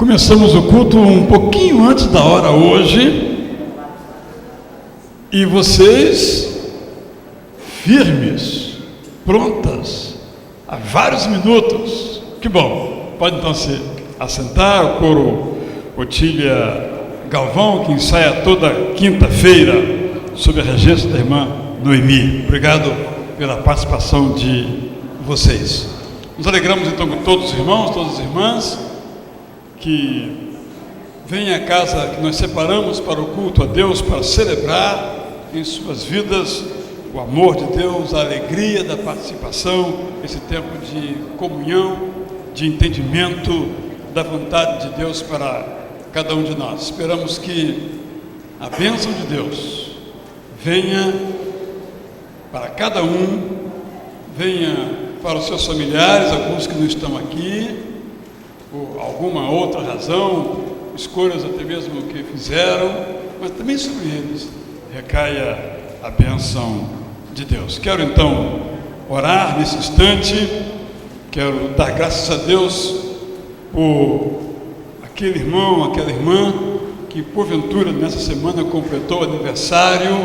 Começamos o culto um pouquinho antes da hora hoje, e vocês firmes, prontas, há vários minutos. Que bom! Pode então se assentar. O coro Otília Galvão, que ensaia toda quinta-feira, sob a regência da irmã Noemi. Obrigado pela participação de vocês. Nos alegramos então com todos os irmãos, todas as irmãs, que vêm à casa que nós separamos para o culto a Deus, para celebrar em suas vidas o amor de Deus, a alegria da participação, esse tempo de comunhão, de entendimento da vontade de Deus para cada um de nós. Esperamos que a bênção de Deus venha para cada um, venha para os seus familiares, alguns que não estão aqui, por alguma outra razão, escolhas até mesmo que fizeram, mas também sobre eles recaia a bênção de Deus. Quero então orar nesse instante, quero dar graças a Deus por aquele irmão, aquela irmã que porventura nessa semana completou aniversário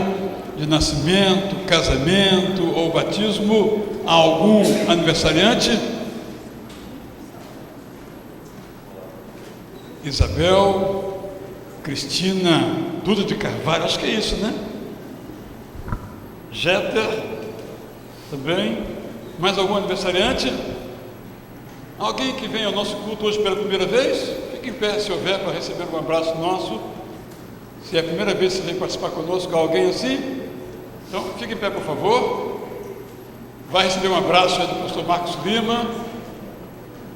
de nascimento, casamento ou batismo. Há algum aniversariante? Isabel, Cristina, Duda de Carvalho, acho que é isso, né? Jeter, também. Mais algum aniversariante? Alguém que vem ao nosso culto hoje pela primeira vez? Fique em pé se houver, para receber um abraço nosso. Se é a primeira vez que você vem participar conosco, alguém assim? Então, fique em pé, por favor. Vai receber um abraço aí do pastor Marcos Lima.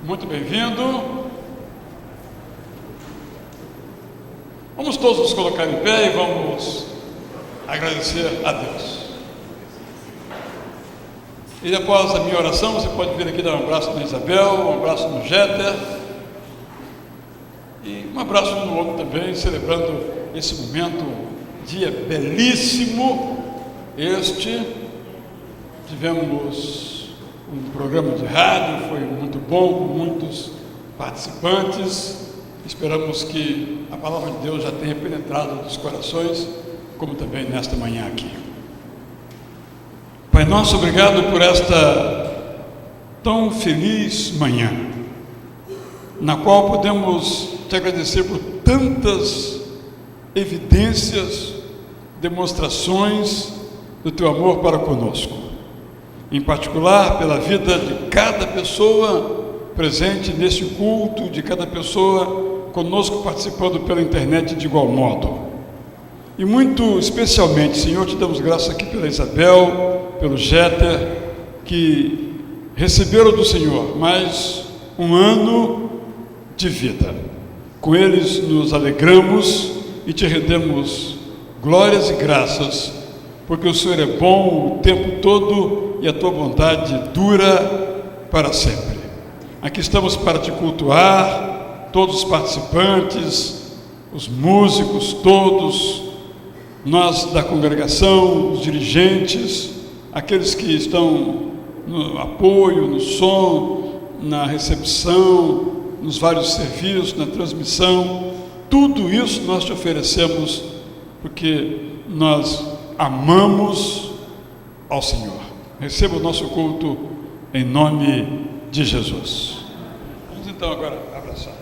Muito bem-vindo. Vamos todos nos colocar em pé e vamos agradecer a Deus. E após a minha oração, você pode vir aqui dar um abraço na Isabel, um abraço no Jeter e um abraço no outro também, celebrando esse momento, dia belíssimo este. Tivemos um programa de rádio, foi muito bom, com muitos participantes. Esperamos que a palavra de Deus já tenha penetrado nos corações, como também nesta manhã aqui. Pai nosso, obrigado por esta tão feliz manhã, na qual podemos te agradecer por tantas evidências, demonstrações do teu amor para conosco, em particular pela vida de cada pessoa presente neste culto, de cada pessoa conosco participando pela internet de igual modo. E muito especialmente, Senhor, te damos graça aqui pela Isabel, pelo Jeter, que receberam do Senhor mais um ano de vida. Com eles nos alegramos e te rendemos glórias e graças, porque o Senhor é bom o tempo todo e a tua bondade dura para sempre. Aqui estamos para te cultuar, todos os participantes, os músicos, todos, nós da congregação, os dirigentes, aqueles que estão no apoio, no som, na recepção, nos vários serviços, na transmissão, tudo isso nós te oferecemos porque nós amamos ao Senhor. Receba o nosso culto em nome de Jesus. Vamos então agora abraçar.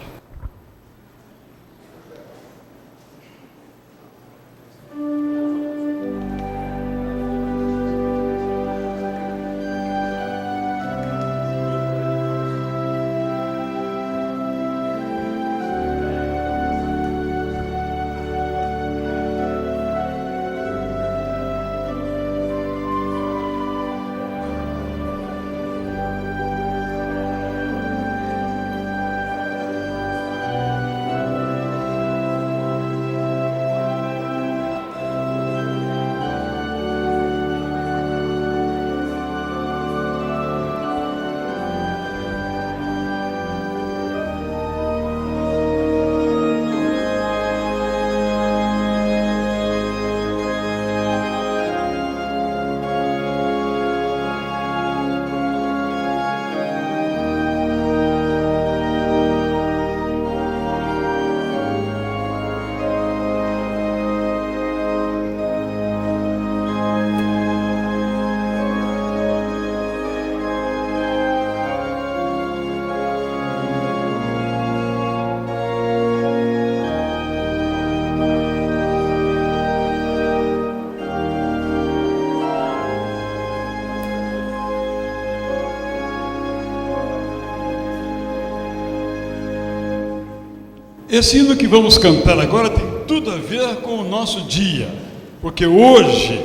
Esse hino que vamos cantar agora tem tudo a ver com o nosso dia, porque hoje,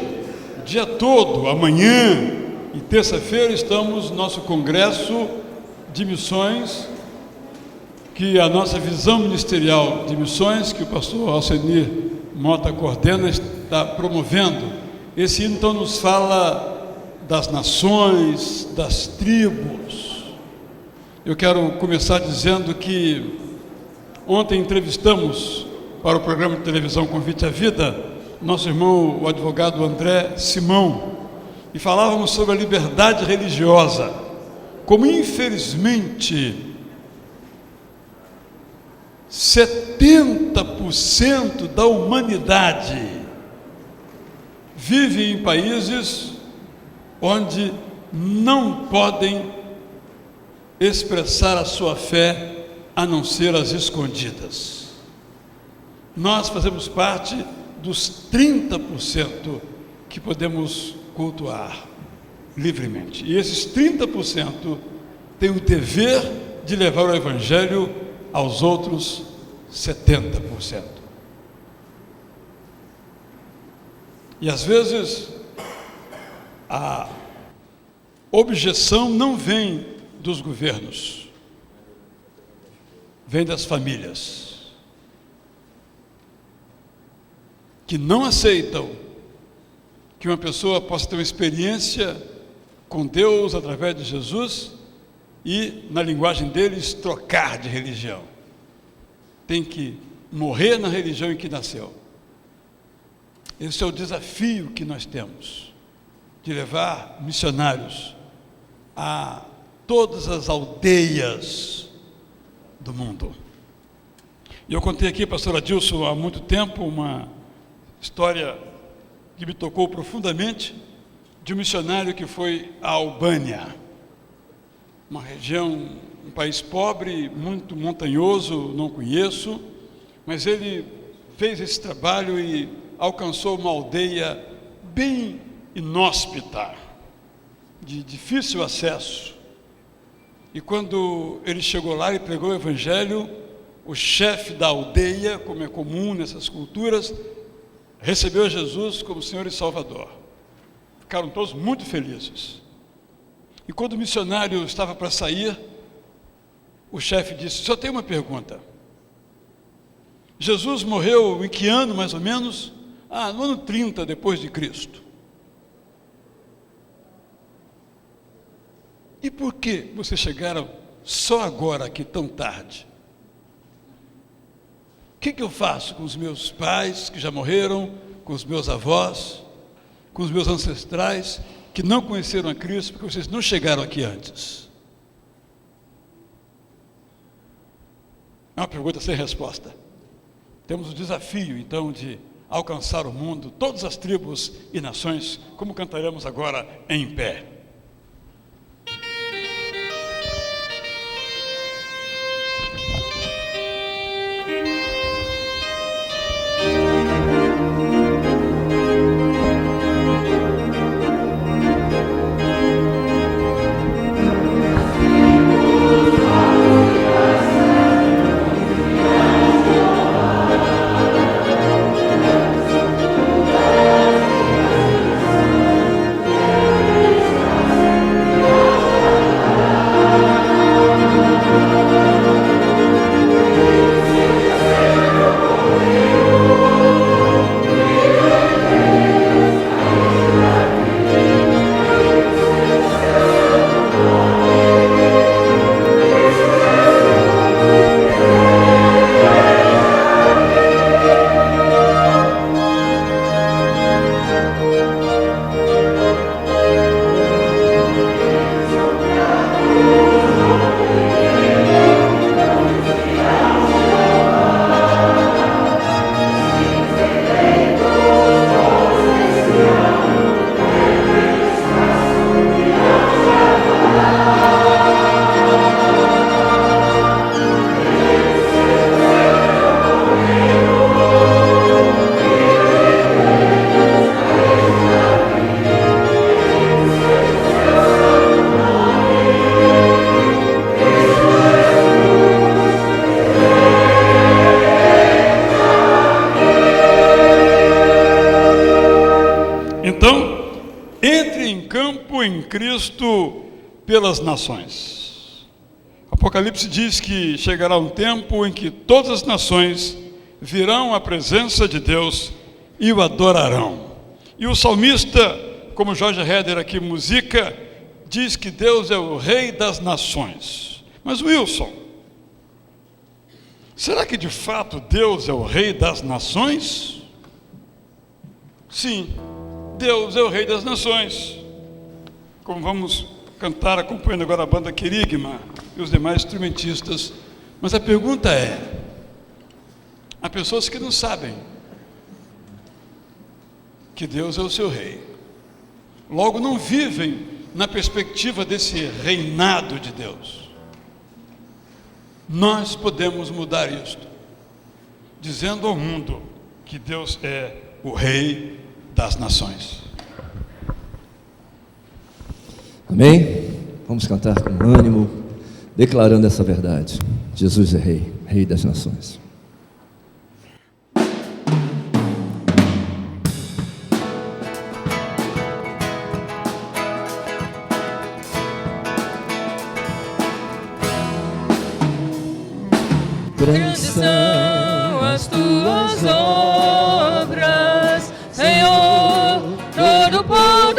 o dia todo, amanhã e terça-feira, estamos no nosso congresso de missões, que a nossa visão ministerial de missões, que o pastor Alcenir Mota coordena, está promovendo. Esse hino então nos fala das nações, das tribos. Eu quero começar dizendo que ontem entrevistamos para o programa de televisão Convite à Vida nosso irmão, o advogado André Simão, e falávamos sobre a liberdade religiosa, como infelizmente 70% da humanidade vive em países onde não podem expressar a sua fé a não ser as escondidas. Nós fazemos parte dos 30% que podemos cultuar livremente. E esses 30% têm o dever de levar o Evangelho aos outros 70%. E às vezes a objeção não vem dos governos, vem das famílias, que não aceitam que uma pessoa possa ter uma experiência com Deus através de Jesus e, na linguagem deles, trocar de religião. Tem que morrer na religião em que nasceu. Esse é o desafio que nós temos, de levar missionários a todas as aldeias do mundo. E eu contei aqui, pastor Adilson, há muito tempo, uma história que me tocou profundamente, de um missionário que foi à Albânia, uma região, um país pobre, muito montanhoso, não conheço, mas ele fez esse trabalho e alcançou uma aldeia bem inóspita, de difícil acesso. E quando ele chegou lá e pregou o Evangelho, o chefe da aldeia, como é comum nessas culturas, recebeu Jesus como Senhor e Salvador. Ficaram todos muito felizes. E quando o missionário estava para sair, o chefe disse: só tem uma pergunta. Jesus morreu em que ano, mais ou menos? No ano 30 depois de Cristo. E por que vocês chegaram só agora aqui tão tarde? O que eu faço com os meus pais que já morreram, com os meus avós, com os meus ancestrais que não conheceram a Cristo porque vocês não chegaram aqui antes? É uma pergunta sem resposta. Temos o desafio, então, de alcançar o mundo, todas as tribos e nações, como cantaremos agora em pé. Então, entre em campo em Cristo pelas nações. Apocalipse diz que chegará um tempo em que todas as nações virão à presença de Deus e o adorarão. E o salmista, como Jorge Heder aqui musica, diz que Deus é o Rei das nações. Mas Wilson, será que de fato Deus é o Rei das nações? Sim, Deus é o Rei das nações. Como vamos cantar acompanhando agora a banda Querigma e os demais instrumentistas. Mas a pergunta é, há pessoas que não sabem que Deus é o seu Rei. Logo não vivem na perspectiva desse reinado de Deus. Nós podemos mudar isto, dizendo ao mundo que Deus é o Rei das nações. Amém? Vamos cantar com ânimo, declarando essa verdade. Jesus é Rei, Rei das nações. Grandes são as tuas obras, Senhor, Todo-Poderoso.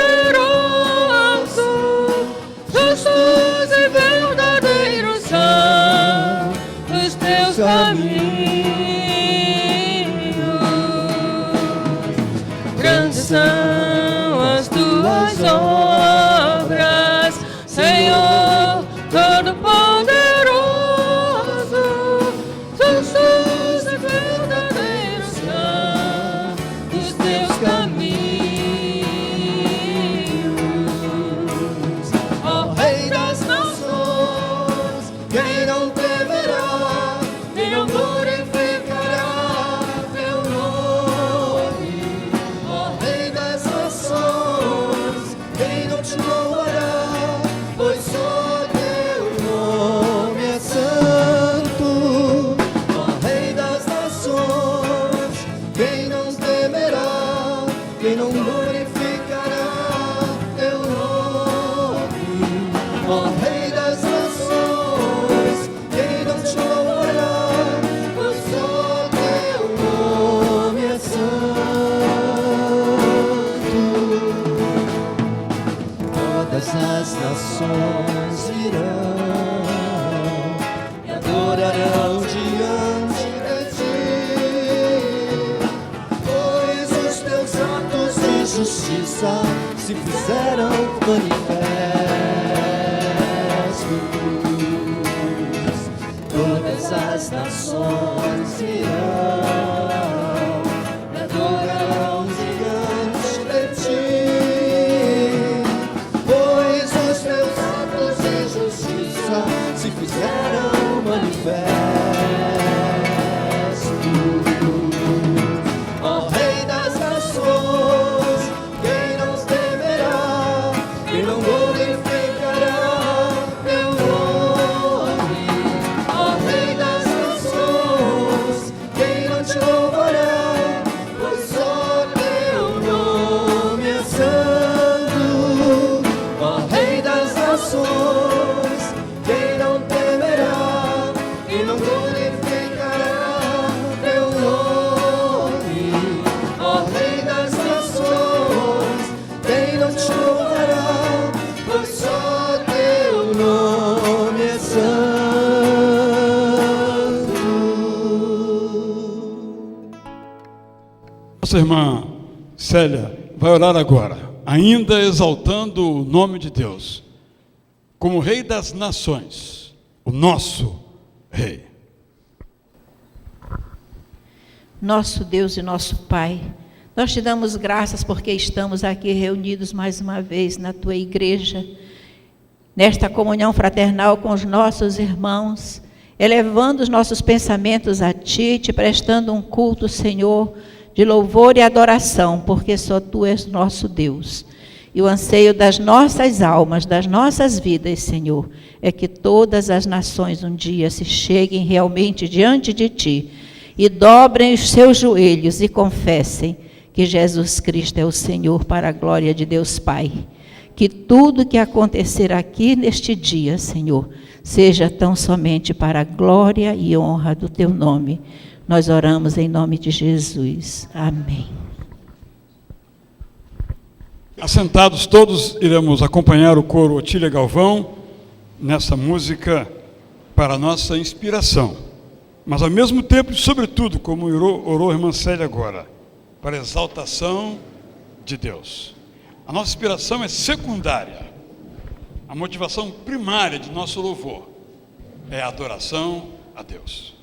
Justos e verdadeiros são os teus caminhos. Grandes são as tuas obras, Senhor, Todo-Poderoso. As nações virão e adorarão diante de ti, pois os teus atos de justiça se fizeram manifestos. Todas as nações virão e adorarão diante de ti, se fizeram manifestos. Ó Rei das nações, quem não temerá, quem não glorificará teu nome? Ó Rei das nações, quem não te louvará, pois só teu nome é santo. Ó Rei das nações, quem não temerá, quem não glorificará teu nome? Ó Rei das nações, quem não te louvará, pois só teu nome é santo. Nossa irmã Célia vai orar agora, ainda exaltando o nome de Deus, como Rei das nações, o nosso Rei. Nosso Deus e nosso Pai, nós te damos graças porque estamos aqui reunidos mais uma vez na tua igreja, nesta comunhão fraternal com os nossos irmãos, elevando os nossos pensamentos a ti, te prestando um culto, Senhor, de louvor e adoração, porque só tu és nosso Deus. E o anseio das nossas almas, das nossas vidas, Senhor, é que todas as nações um dia se cheguem realmente diante de Ti e dobrem os seus joelhos e confessem que Jesus Cristo é o Senhor, para a glória de Deus Pai. Que tudo que acontecer aqui neste dia, Senhor, seja tão somente para a glória e honra do Teu nome. Nós oramos em nome de Jesus. Amém. Assentados todos, iremos acompanhar o coro Otília Galvão nessa música para a nossa inspiração. Mas ao mesmo tempo, e sobretudo, como orou a irmã Célia agora, para a exaltação de Deus. A nossa inspiração é secundária. A motivação primária de nosso louvor é a adoração a Deus.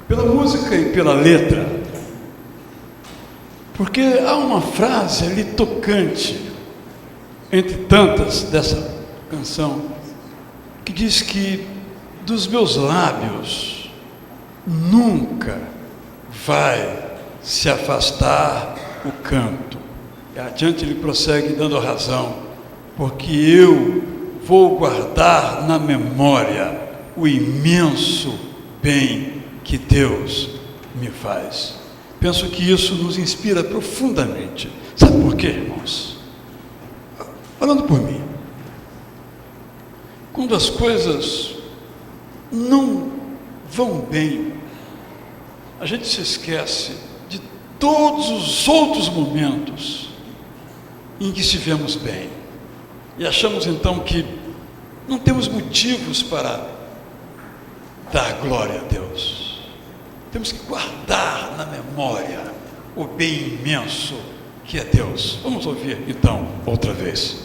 Pela música e pela letra, porque há uma frase ali tocante, entre tantas dessa canção, que diz que dos meus lábios nunca vai se afastar o canto. E adiante ele prossegue dando razão, porque eu vou guardar na memória o imenso bem que Deus me faz. Penso que isso nos inspira profundamente. Sabe por quê, irmãos? Falando por mim, quando as coisas não vão bem, a gente se esquece de todos os outros momentos em que estivemos bem, e achamos então que não temos motivos para dar glória a Deus. Temos que guardar na memória o bem imenso que é Deus. Vamos ouvir então outra vez.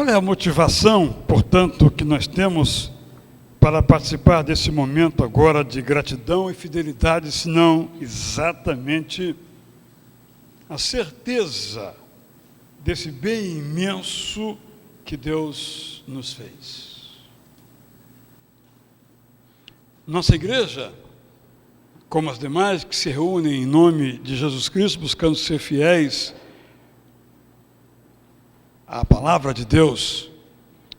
Qual é a motivação, portanto, que nós temos para participar desse momento agora de gratidão e fidelidade, se não exatamente a certeza desse bem imenso que Deus nos fez? Nossa igreja, como as demais que se reúnem em nome de Jesus Cristo, buscando ser fiéis à palavra de Deus,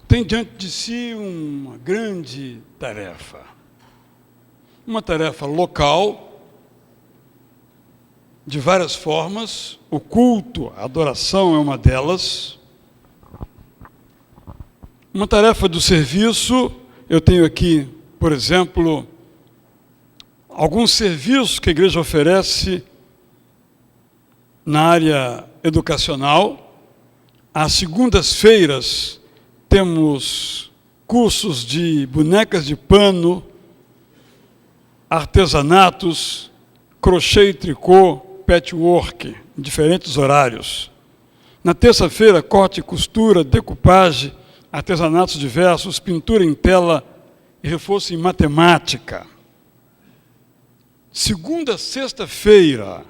tem diante de si uma grande tarefa. Uma tarefa local, de várias formas. O culto, a adoração é uma delas. Uma tarefa do serviço. Eu tenho aqui, por exemplo, alguns serviços que a igreja oferece na área educacional. Às segundas-feiras temos cursos de bonecas de pano, artesanatos, crochê e tricô, patchwork, em diferentes horários. Na terça-feira, corte e costura, decupagem, artesanatos diversos, pintura em tela e reforço em matemática. segunda a sexta-feira,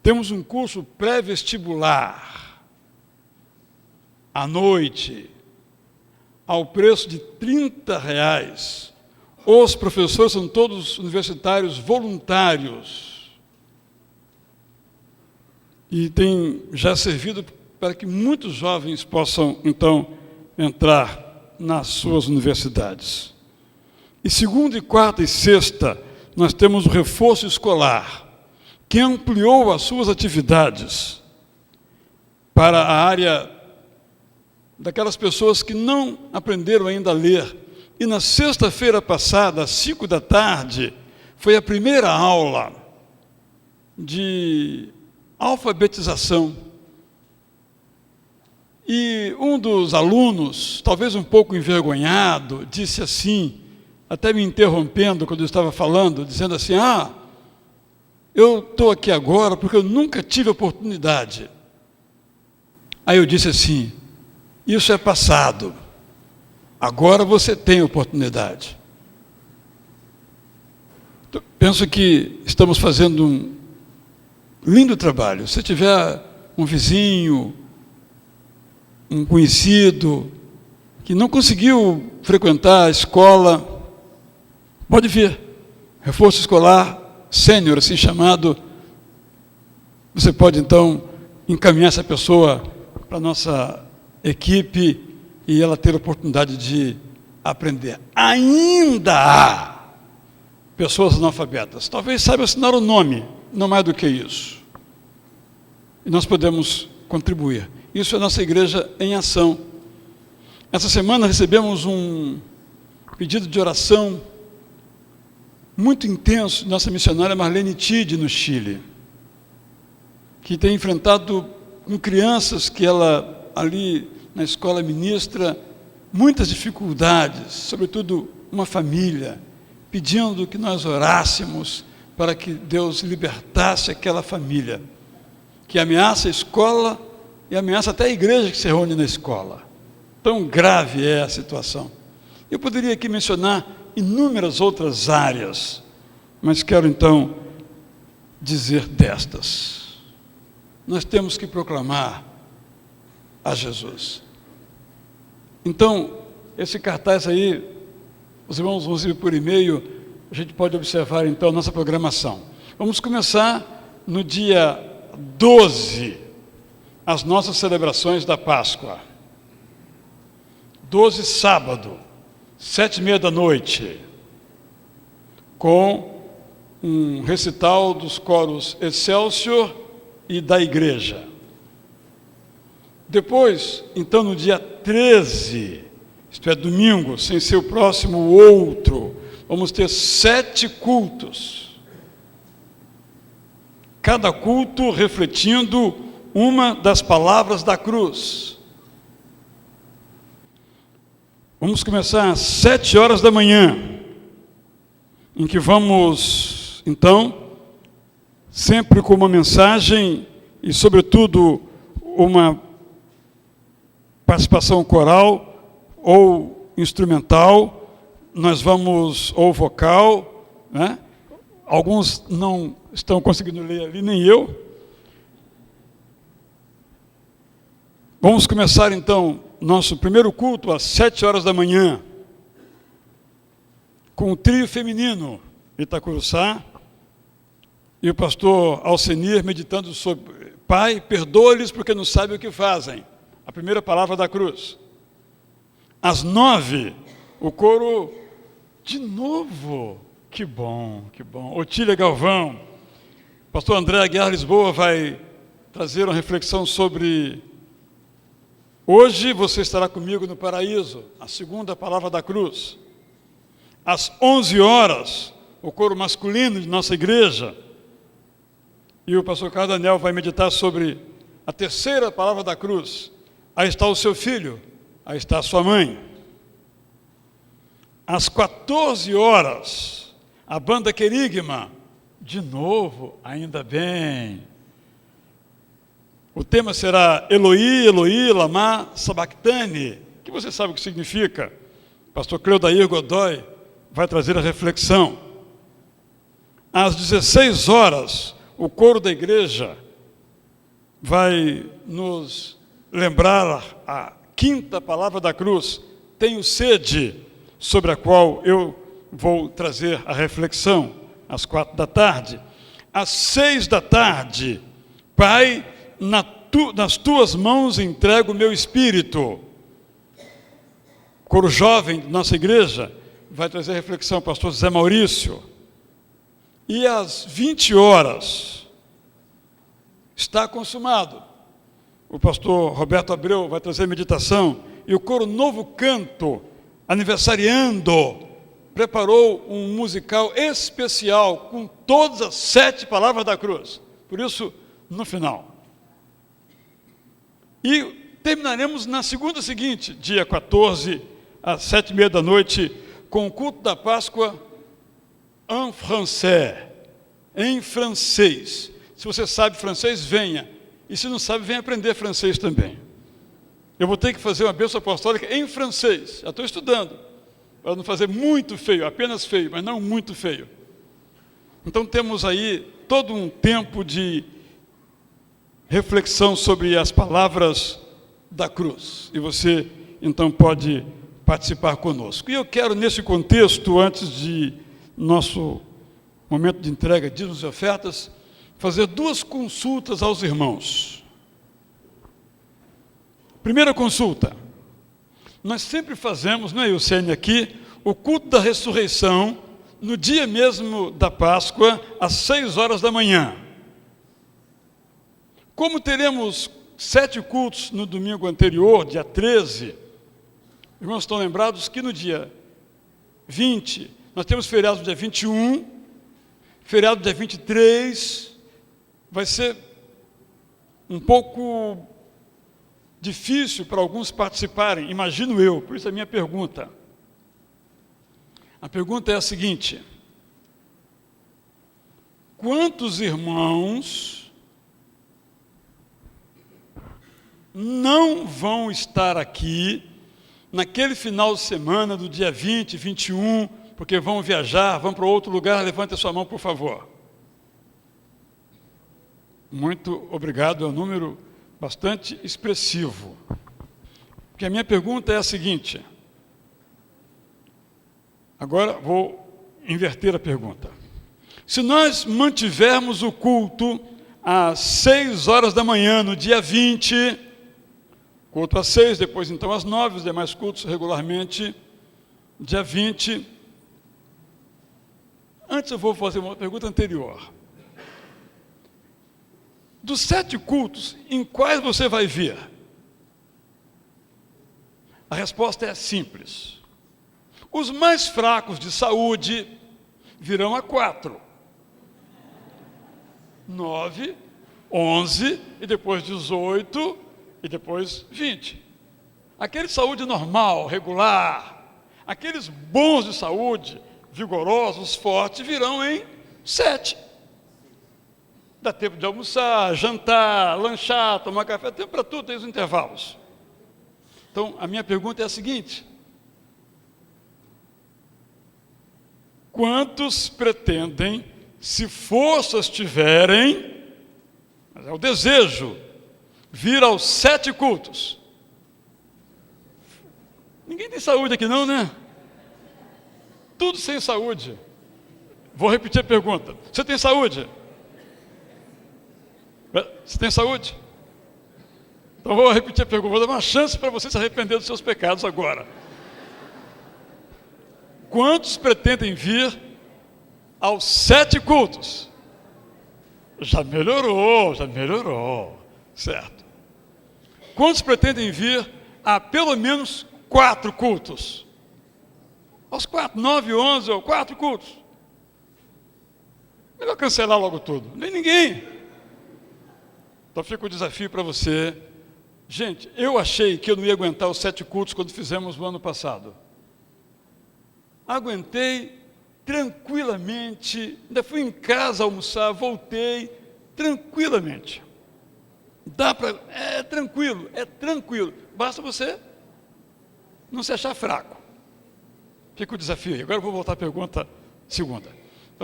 temos um curso pré-vestibular, à noite, ao preço de R$30. Os professores são todos universitários voluntários. E tem já servido para que muitos jovens possam, então, entrar nas suas universidades. E segunda, e quarta e sexta, nós temos o reforço escolar, que ampliou as suas atividades para a área daquelas pessoas que não aprenderam ainda a ler. E na sexta-feira passada, às 5 da tarde, foi a primeira aula de alfabetização. E um dos alunos, talvez um pouco envergonhado, disse assim, até me interrompendo quando eu estava falando, dizendo assim, eu estou aqui agora porque eu nunca tive oportunidade. Aí eu disse assim, isso é passado, agora você tem oportunidade. Penso que estamos fazendo um lindo trabalho. Se tiver um vizinho, um conhecido, que não conseguiu frequentar a escola, pode vir, reforço escolar sênior, assim chamado, você pode então encaminhar essa pessoa para a nossa equipe e ela ter a oportunidade de aprender. Ainda há pessoas analfabetas, talvez saiba assinar o nome, não mais do que isso. E nós podemos contribuir. Isso é a nossa igreja em ação. Essa semana recebemos um pedido de oração muito intenso, nossa missionária Marlene Tide, no Chile, que tem enfrentado com crianças que ela, ali na escola, ministra muitas dificuldades, sobretudo uma família, pedindo que nós orássemos para que Deus libertasse aquela família, que ameaça a escola e ameaça até a igreja que se reúne na escola. Tão grave é a situação. Eu poderia aqui mencionar inúmeras outras áreas, mas quero então dizer destas. Nós temos que proclamar a Jesus. Então, esse cartaz aí, os irmãos vão receber por e-mail, a gente pode observar então a nossa programação. Vamos começar no dia 12, as nossas celebrações da Páscoa. 12, sábado, 7h30 da noite, com um recital dos coros Excelsior e da igreja. Depois, então, no dia 13, isto é, domingo, sem ser o próximo outro, vamos ter 7 cultos. Cada culto refletindo uma das palavras da cruz. Vamos começar às 7h da manhã, em que vamos, então, sempre com uma mensagem e, sobretudo, uma participação coral ou instrumental, nós vamos, ou vocal, né? Alguns não estão conseguindo ler ali, nem eu. Vamos começar, então, nosso primeiro culto às 7h da manhã, com o trio feminino, Itacuruçá, e o pastor Alcenir meditando sobre: Pai, perdoa-lhes porque não sabem o que fazem. A primeira palavra da cruz. Às 9h, o coro, de novo, que bom, que bom. Otília Galvão, pastor André Aguiar Lisboa vai trazer uma reflexão sobre: hoje você estará comigo no paraíso, a segunda palavra da cruz. Às 11h, o coro masculino de nossa igreja, e o pastor Carlos Daniel vai meditar sobre a terceira palavra da cruz. Aí está o seu filho, aí está a sua mãe. Às 14h, a banda Querigma, de novo, ainda bem. O tema será Eloi, Eloi, lama sabachthani, que você sabe o que significa. Pastor Cleudair Godoy vai trazer a reflexão. às 16 horas, o coro da igreja vai nos lembrar a quinta palavra da cruz, tenho sede, sobre a qual eu vou trazer a reflexão, às 4 da tarde. Às 6 da tarde, Pai, nas tuas mãos entrego o meu espírito. O coro jovem de nossa igreja vai trazer a reflexão, o pastor Zé Maurício. E às 20 horas, está consumado. O pastor Roberto Abreu vai trazer meditação. E o coro Novo Canto, aniversariando, preparou um musical especial com todas as 7 palavras da cruz. Por isso, no final. E terminaremos na segunda seguinte, dia 14, às 7h30 da noite, com o culto da Páscoa en français, em francês. Se você sabe francês, venha. E se não sabe, venha aprender francês também. Eu vou ter que fazer uma bênção apostólica em francês. Já estou estudando. Para não fazer muito feio, apenas feio, mas não muito feio. Então temos aí todo um tempo de reflexão sobre as palavras da cruz. E você, então, pode participar conosco. E eu quero, nesse contexto, antes de nosso momento de entrega de dízimos e ofertas, fazer 2 consultas aos irmãos. Primeira consulta. Nós sempre fazemos, não é, Eugênia, aqui, o culto da ressurreição, no dia mesmo da Páscoa, às 6 horas da manhã. Como teremos 7 cultos no domingo anterior, dia 13, irmãos estão lembrados que no dia 20, nós temos feriado no dia 21, feriado dia 23, vai ser um pouco difícil para alguns participarem, imagino eu, por isso a minha pergunta. A pergunta é a seguinte: quantos irmãos não vão estar aqui naquele final de semana do dia 20, 21, porque vão viajar, vão para outro lugar? Levante a sua mão, por favor. Muito obrigado, é um número bastante expressivo. Porque a minha pergunta é a seguinte. Agora vou inverter a pergunta. Se nós mantivermos o culto às 6 horas da manhã, no dia 20, culto às 6, depois então às 9, os demais cultos regularmente, dia 20. Antes eu vou fazer uma pergunta anterior. Dos 7 cultos, em quais você vai vir? A resposta é simples. Os mais fracos de saúde virão a 4. 9, 11, e depois 18, e depois 20. Aquele de saúde normal, regular, aqueles bons de saúde, vigorosos, fortes, virão em 7. Dá tempo de almoçar, jantar, lanchar, tomar café, tempo para tudo, tem os intervalos. Então, a minha pergunta é a seguinte: quantos pretendem, se forças tiverem, mas é o desejo, vir aos 7 cultos? Ninguém tem saúde aqui não, né? Tudo sem saúde. Vou repetir a pergunta. Você tem saúde? Você tem saúde? Então vou repetir a pergunta, vou dar uma chance para você se arrepender dos seus pecados agora. Quantos pretendem vir aos 7 cultos? Já melhorou, certo. Quantos pretendem vir a pelo menos 4 cultos? Aos 4, 9, 11 ou 4 cultos? Melhor cancelar logo tudo, nem ninguém. Então fica o desafio para você. Gente, eu achei que eu não ia aguentar os 7 cultos quando fizemos no ano passado. Aguentei tranquilamente, ainda fui em casa almoçar, voltei tranquilamente. Dá para, é tranquilo. Basta você não se achar fraco. Fica o desafio aí. Agora eu vou voltar à pergunta segunda.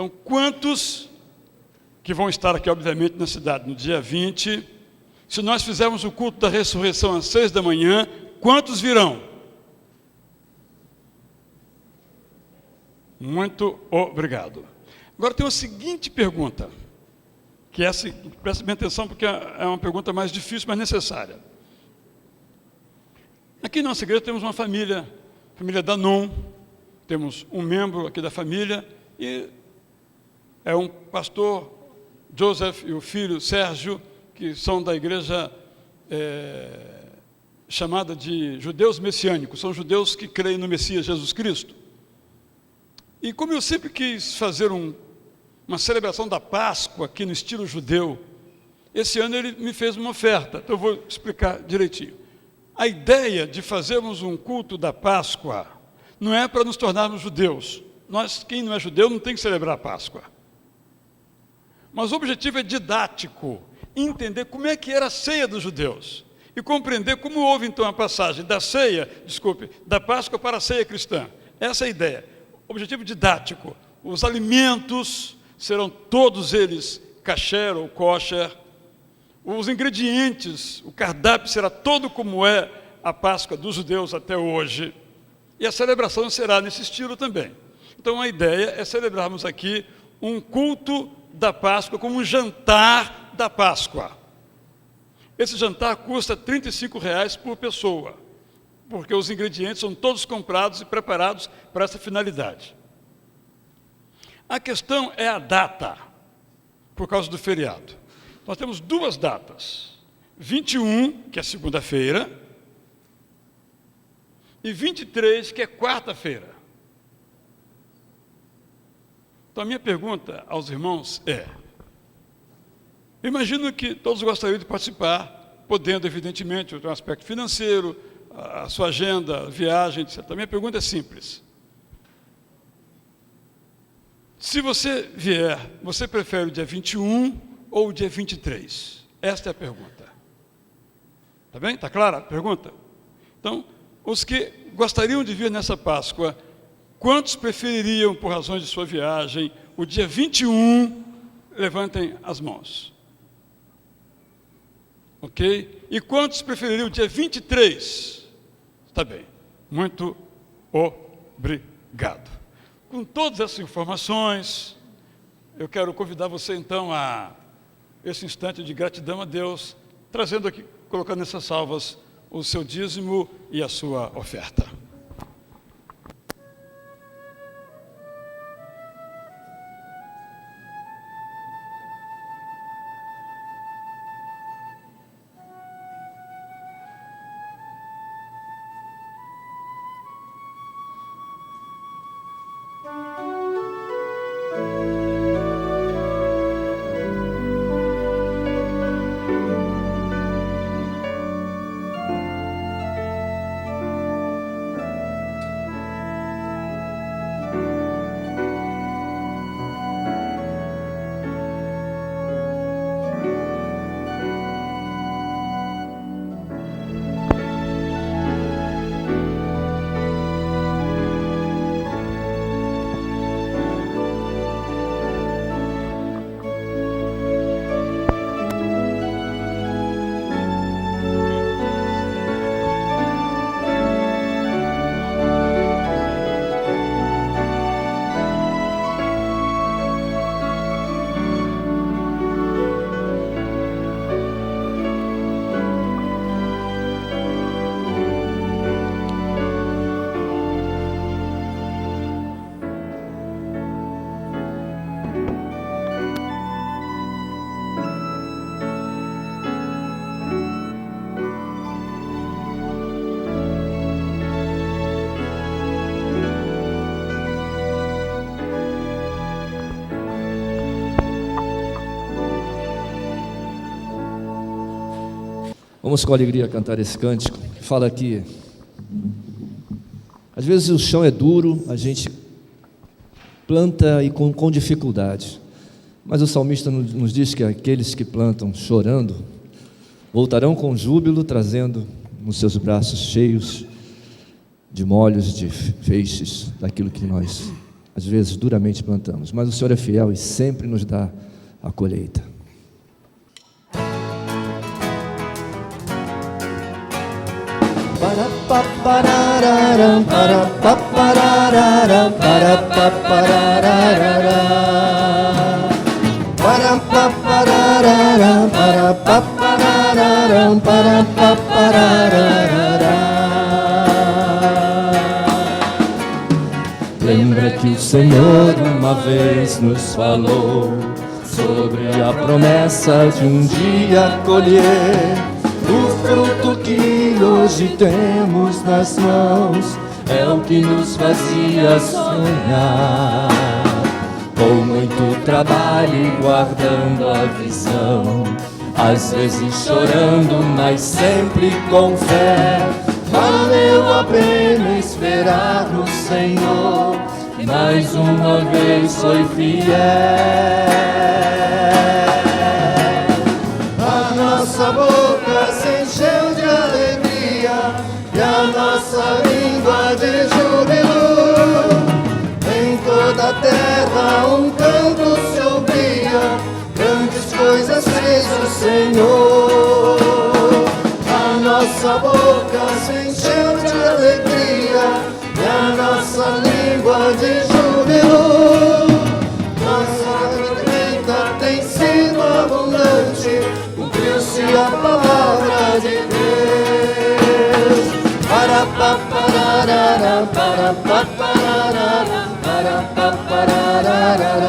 Então, quantos que vão estar aqui, obviamente, na cidade no dia 20, se nós fizermos o culto da ressurreição às 6 da manhã, quantos virão? Muito obrigado. Agora tem uma seguinte pergunta, que essa, preste bem atenção, porque é uma pergunta mais difícil, mas necessária. Aqui na nossa igreja temos uma família Danon, temos um membro aqui da família, e é um pastor, Joseph, e o filho Sérgio, que são da igreja chamada de judeus messiânicos, são judeus que creem no Messias Jesus Cristo. E como eu sempre quis fazer uma celebração da Páscoa aqui no estilo judeu, esse ano ele me fez uma oferta, então eu vou explicar direitinho. A ideia de fazermos um culto da Páscoa não é para nos tornarmos judeus. Nós, quem não é judeu, não tem que celebrar a Páscoa. Mas o objetivo é didático, entender como é que era a ceia dos judeus e compreender como houve então a passagem da Páscoa para a ceia cristã. Essa é a ideia. Objetivo didático. Os alimentos serão todos eles kasher ou kosher. Os ingredientes, o cardápio será todo como é a Páscoa dos judeus até hoje. E a celebração será nesse estilo também. Então a ideia é celebrarmos aqui um culto da Páscoa como um jantar da Páscoa. Esse jantar custa R$ 35,00 por pessoa, porque os ingredientes são todos comprados e preparados para essa finalidade. A questão é a data, por causa do feriado. Nós temos duas datas, 21, que é segunda-feira, e 23, que é quarta-feira. Então a minha pergunta aos irmãos é, imagino que todos gostariam de participar, podendo, evidentemente, ter um aspecto financeiro, a sua agenda, a viagem, etc. A minha pergunta é simples. Se você vier, você prefere o dia 21 ou o dia 23? Esta é a pergunta. Está bem? Está clara a pergunta? Então, os que gostariam de vir nessa Páscoa, quantos prefeririam, por razões de sua viagem, o dia 21? Levantem as mãos. Ok? E quantos prefeririam o dia 23? Está bem. Muito obrigado. Com todas essas informações, eu quero convidar você então a esse instante de gratidão a Deus, trazendo aqui, colocando nessas salvas o seu dízimo e a sua oferta. Vamos com alegria cantar esse cântico, que fala que às vezes o chão é duro, a gente planta e com dificuldade, mas o salmista nos diz que aqueles que plantam chorando voltarão com júbilo, trazendo nos seus braços cheios de molhos, de feixes, daquilo que nós às vezes duramente plantamos, mas o Senhor é fiel e sempre nos dá a colheita. Lembra que o Senhor uma vez nos falou sobre a promessa de um dia colher o fruto que hoje temos nas mãos, é o que nos fazia sonhar. Com muito trabalho e guardando a visão, às vezes chorando, mas sempre com fé. Valeu a pena esperar no Senhor, e mais uma vez foi fiel. A nossa boca se encheu de alegria e a nossa língua de júbilo. Em toda a terra um canto se ouvia, grandes coisas fez o Senhor. A nossa boca se encheu de alegria e a nossa língua de júbilo. Nossa colheita tem sido abundante, cumpriu-se a palavra de Deus. Para papararara, para papararara, para papararara,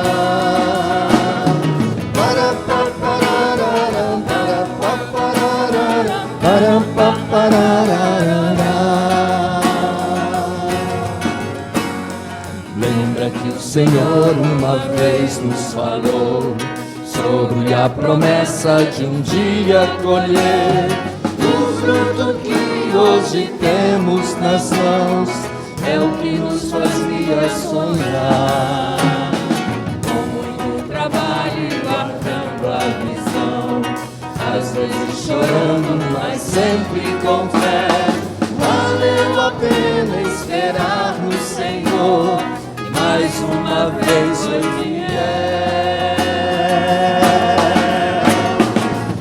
para papararara, para papararara, para papararara. Lembra que o Senhor uma vez nos falou sobre a promessa de um dia colher o fruto que hoje temos nas mãos, é o que nos fazia sonhar. Com muito trabalho e guardando a visão, Às vezes chorando, mas sempre com fé. Valeu a pena esperar no Senhor, e mais uma vez foi fiel.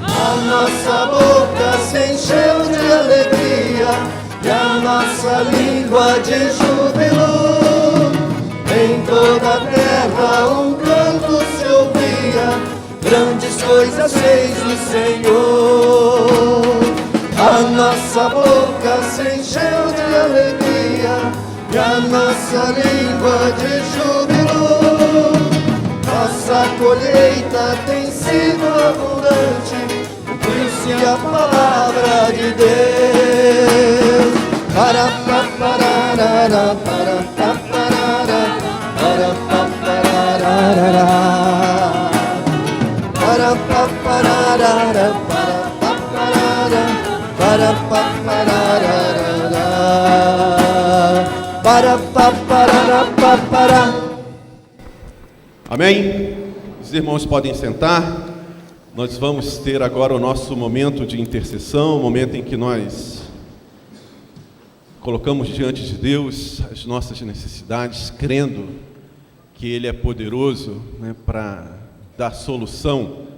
A nossa boca se encheu de alegria e a nossa língua de júbilo. Em toda a terra um canto se ouvia, grandes coisas fez o Senhor. A nossa boca se encheu de alegria e a nossa língua de júbilo. Nossa colheita tem sido abundante, cumpriu-se a palavra de Deus. Para papararara, para paparara, para papararara, para papararara, para paparara, para papararara, para paparara, papara. Amém? Os irmãos podem sentar. Nós vamos ter agora o nosso momento de intercessão, o momento em que nós colocamos diante de Deus as nossas necessidades, crendo que Ele é poderoso, para dar solução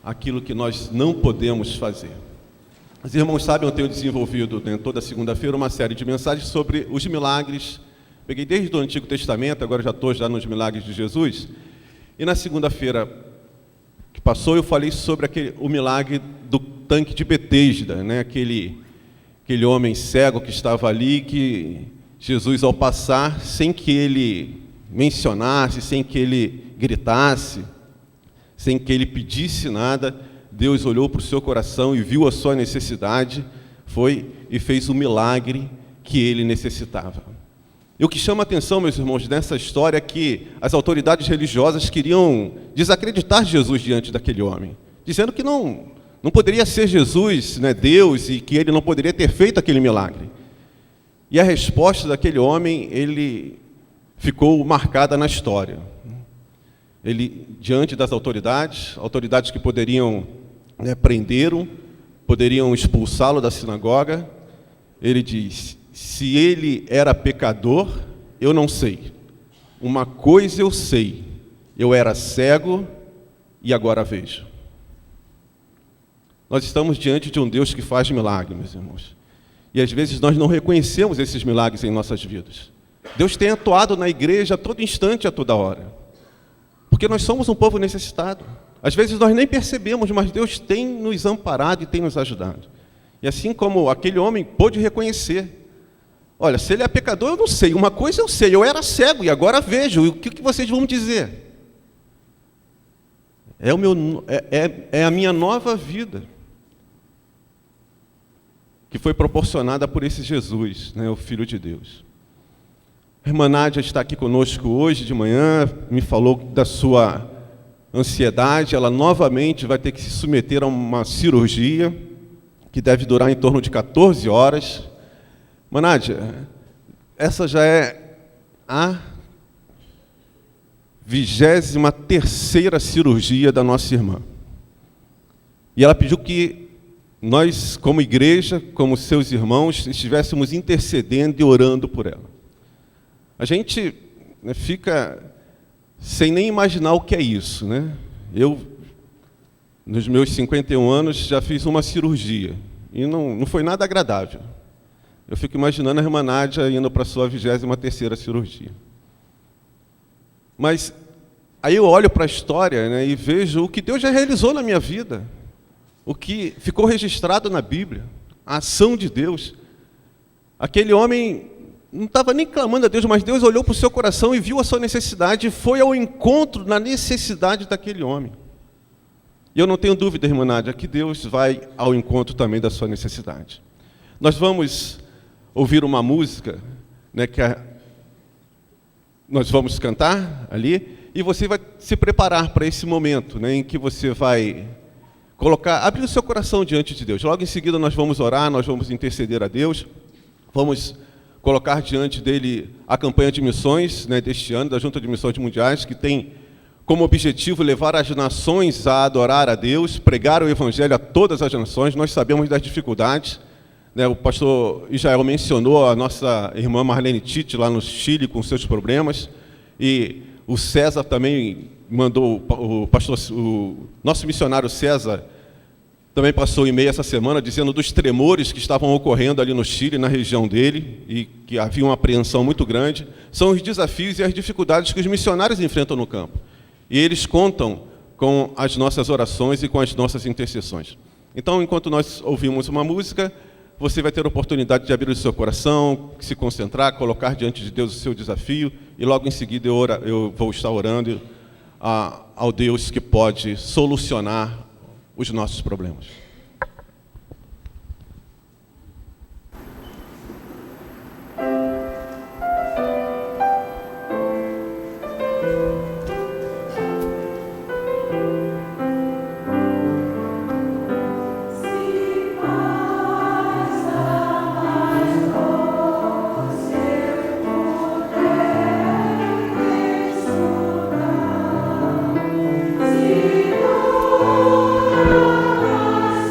àquilo que nós não podemos fazer. Os irmãos sabem, eu tenho desenvolvido toda segunda-feira uma série de mensagens sobre os milagres. Peguei desde o Antigo Testamento, agora já estou nos milagres de Jesus. E na segunda-feira que passou, eu falei sobre o milagre do tanque de Betesda, aquele homem cego que estava ali, que Jesus, ao passar, sem que ele mencionasse, sem que ele gritasse, sem que ele pedisse nada, Deus olhou para o seu coração e viu a sua necessidade, foi e fez o milagre que ele necessitava. E o que chama a atenção, meus irmãos, nessa história é que as autoridades religiosas queriam desacreditar Jesus diante daquele homem, dizendo que não poderia ser Jesus, Deus, e que ele não poderia ter feito aquele milagre. E a resposta daquele homem, ele ficou marcada na história. Ele, diante das autoridades que poderiam prenderam, poderiam expulsá-lo da sinagoga, ele diz: se ele era pecador, eu não sei, uma coisa eu sei, eu era cego e agora vejo. Nós estamos diante de um Deus que faz milagres, meus irmãos. E às vezes nós não reconhecemos esses milagres em nossas vidas. Deus tem atuado na igreja a todo instante, a toda hora. Porque nós somos um povo necessitado. Às vezes nós nem percebemos, mas Deus tem nos amparado e tem nos ajudado. E assim como aquele homem pôde reconhecer, olha, se ele é pecador, eu não sei. Uma coisa eu sei, eu era cego e agora vejo. E o que vocês vão me dizer? É a minha nova vida, que foi proporcionada por esse Jesus, né, o Filho de Deus. A irmã Nádia está aqui conosco hoje de manhã, me falou da sua ansiedade. Ela novamente vai ter que se submeter a uma cirurgia, que deve durar em torno de 14 horas. Irmã Nádia, essa já é a 23ª cirurgia da nossa irmã. E ela pediu que nós, como igreja, como seus irmãos, estivéssemos intercedendo e orando por ela. A gente fica sem nem imaginar o que é isso, né? Eu, nos meus 51 anos, já fiz uma cirurgia e não foi nada agradável. Eu fico imaginando a irmã Nádia indo para a sua 23ª cirurgia. Mas aí eu olho para a história, né, e vejo o que Deus já realizou na minha vida, o que ficou registrado na Bíblia, a ação de Deus. Aquele homem não estava nem clamando a Deus, mas Deus olhou para o seu coração e viu a sua necessidade e foi ao encontro na necessidade daquele homem. E eu não tenho dúvida, irmã Nádia, que Deus vai ao encontro também da sua necessidade. Nós vamos ouvir uma música, né, nós vamos cantar ali, e você vai se preparar para esse momento, né, em que você vai abrir o seu coração diante de Deus. Logo em seguida nós vamos orar, nós vamos interceder a Deus, vamos colocar diante dele a campanha de missões, né, deste ano, da Junta de Missões Mundiais, que tem como objetivo levar as nações a adorar a Deus, pregar o Evangelho a todas as nações. Nós sabemos das dificuldades, né, o pastor Israel mencionou a nossa irmã Marlene Tite, lá no Chile, com seus problemas, e o César também mandou, o nosso missionário César também passou e-mail essa semana dizendo dos tremores que estavam ocorrendo ali no Chile, na região dele, e que havia uma apreensão muito grande. São os desafios e as dificuldades que os missionários enfrentam no campo. E eles contam com as nossas orações e com as nossas intercessões. Então, enquanto nós ouvimos uma música, você vai ter a oportunidade de abrir o seu coração, se concentrar, colocar diante de Deus o seu desafio, e logo em seguida eu vou estar orando ao Deus que pode solucionar os nossos problemas. Se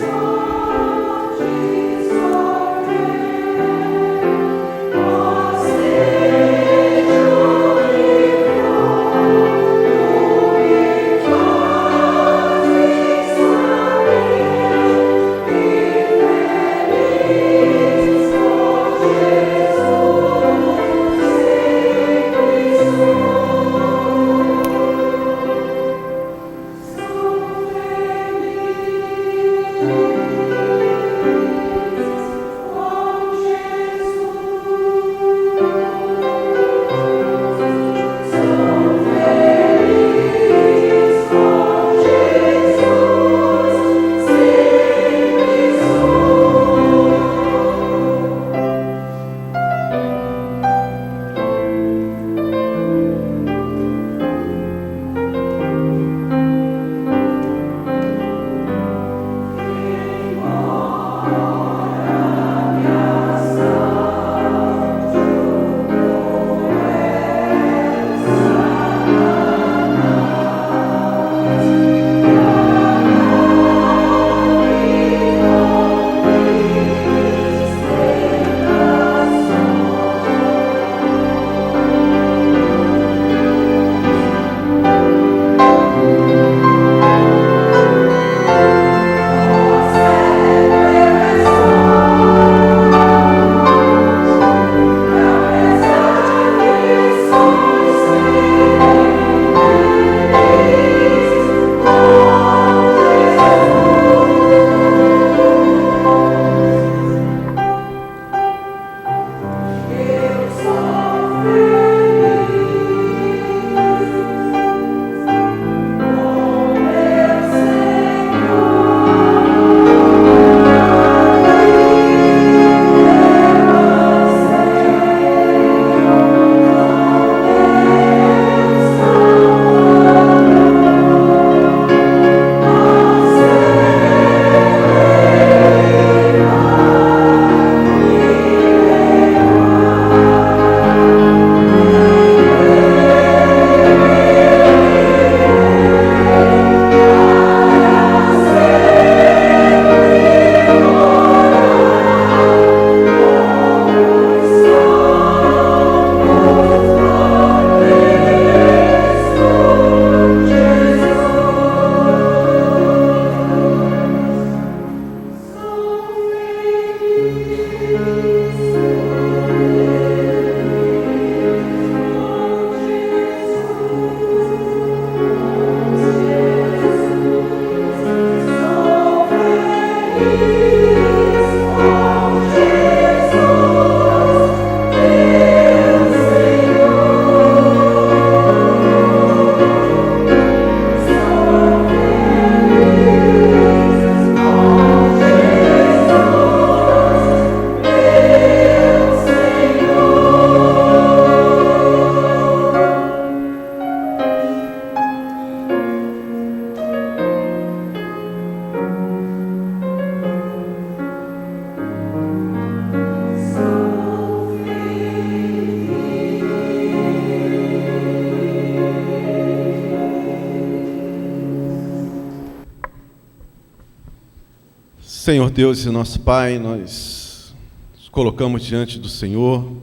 Senhor Deus e nosso Pai, nós nos colocamos diante do Senhor,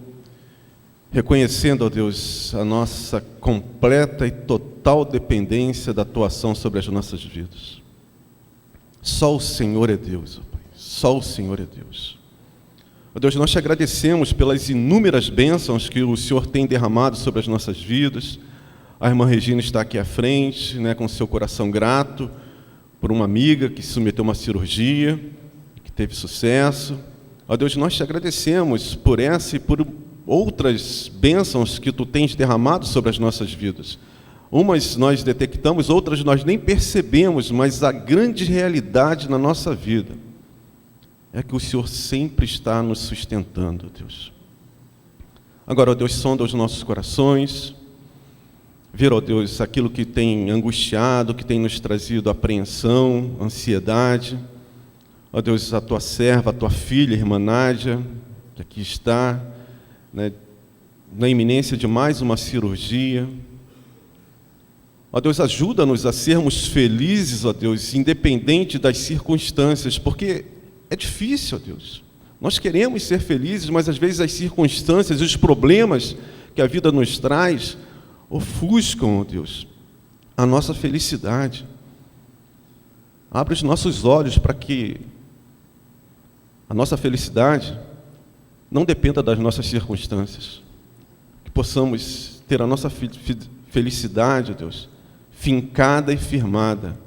reconhecendo, ó Deus, a nossa completa e total dependência da Tua ação sobre as nossas vidas. Só o Senhor é Deus, ó Pai. Só o Senhor é Deus. Ó Deus, nós te agradecemos pelas inúmeras bênçãos que o Senhor tem derramado sobre as nossas vidas. A irmã Regina está aqui à frente, né, com seu coração grato por uma amiga que se submeteu a uma cirurgia, que teve sucesso. Ó Deus, nós te agradecemos por essa e por outras bênçãos que Tu tens derramado sobre as nossas vidas. Umas nós detectamos, outras nós nem percebemos, mas a grande realidade na nossa vida é que o Senhor sempre está nos sustentando, Deus. Agora, ó Deus, sonda os nossos corações, ver, ó Deus, aquilo que tem angustiado, que tem nos trazido apreensão, ansiedade. Ó Deus, a Tua serva, a Tua filha, a irmã Nádia, que aqui está, né, na iminência de mais uma cirurgia. Ó Deus, ajuda-nos a sermos felizes, ó Deus, independente das circunstâncias, porque é difícil, ó Deus. Nós queremos ser felizes, mas às vezes as circunstâncias e os problemas que a vida nos traz ofuscam, ó Deus, a nossa felicidade. Abre os nossos olhos para que a nossa felicidade não dependa das nossas circunstâncias. Que possamos ter a nossa felicidade, ó Deus, fincada e firmada.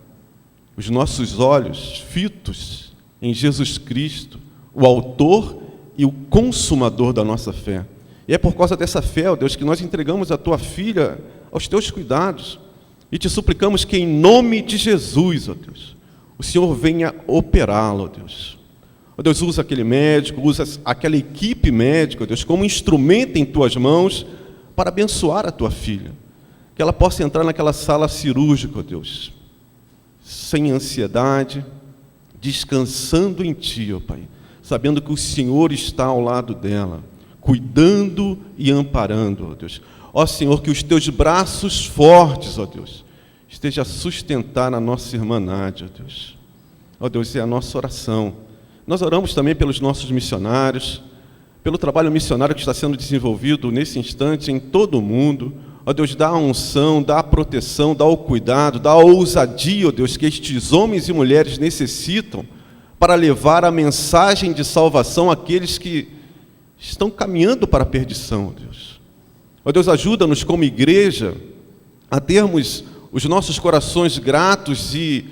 Os nossos olhos fitos em Jesus Cristo, o autor e o consumador da nossa fé. E é por causa dessa fé, ó Deus, que nós entregamos a Tua filha aos Teus cuidados e te suplicamos que, em nome de Jesus, ó Deus, o Senhor venha operá-la, ó Deus. Ó Deus, usa aquele médico, usa aquela equipe médica, ó Deus, como instrumento em Tuas mãos para abençoar a Tua filha. Que ela possa entrar naquela sala cirúrgica, ó Deus, sem ansiedade, descansando em Ti, ó Pai, sabendo que o Senhor está ao lado dela, cuidando e amparando, ó Deus. Ó Senhor, que os Teus braços fortes, ó Deus, esteja a sustentar a nossa irmã Nádia, ó Deus. Ó Deus, é a nossa oração. Nós oramos também pelos nossos missionários, pelo trabalho missionário que está sendo desenvolvido nesse instante em todo o mundo. Ó Deus, dá a unção, dá a proteção, dá o cuidado, dá a ousadia, ó Deus, que estes homens e mulheres necessitam para levar a mensagem de salvação àqueles que estão caminhando para a perdição, ó Deus. Ó Deus, ajuda-nos como igreja a termos os nossos corações gratos e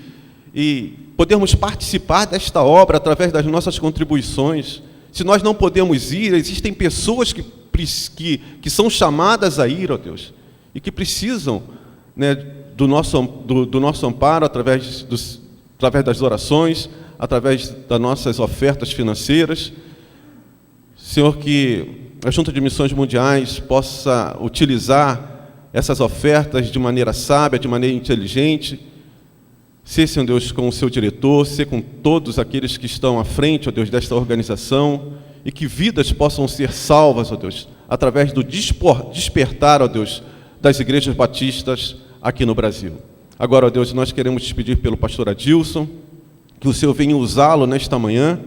podermos participar desta obra através das nossas contribuições. Se nós não podemos ir, existem pessoas que são chamadas a ir, ó Deus, e que precisam, né, do nosso amparo através das orações, através das nossas ofertas financeiras. Senhor, que a Junta de Missões Mundiais possa utilizar essas ofertas de maneira sábia, de maneira inteligente. Ser, Senhor Deus, com o seu diretor, ser com todos aqueles que estão à frente, ó Deus, desta organização, e que vidas possam ser salvas, ó Deus, através do despertar, ó Deus, das igrejas batistas aqui no Brasil. Agora, ó Deus, nós queremos te pedir pelo pastor Adilson, que o Senhor venha usá-lo nesta manhã,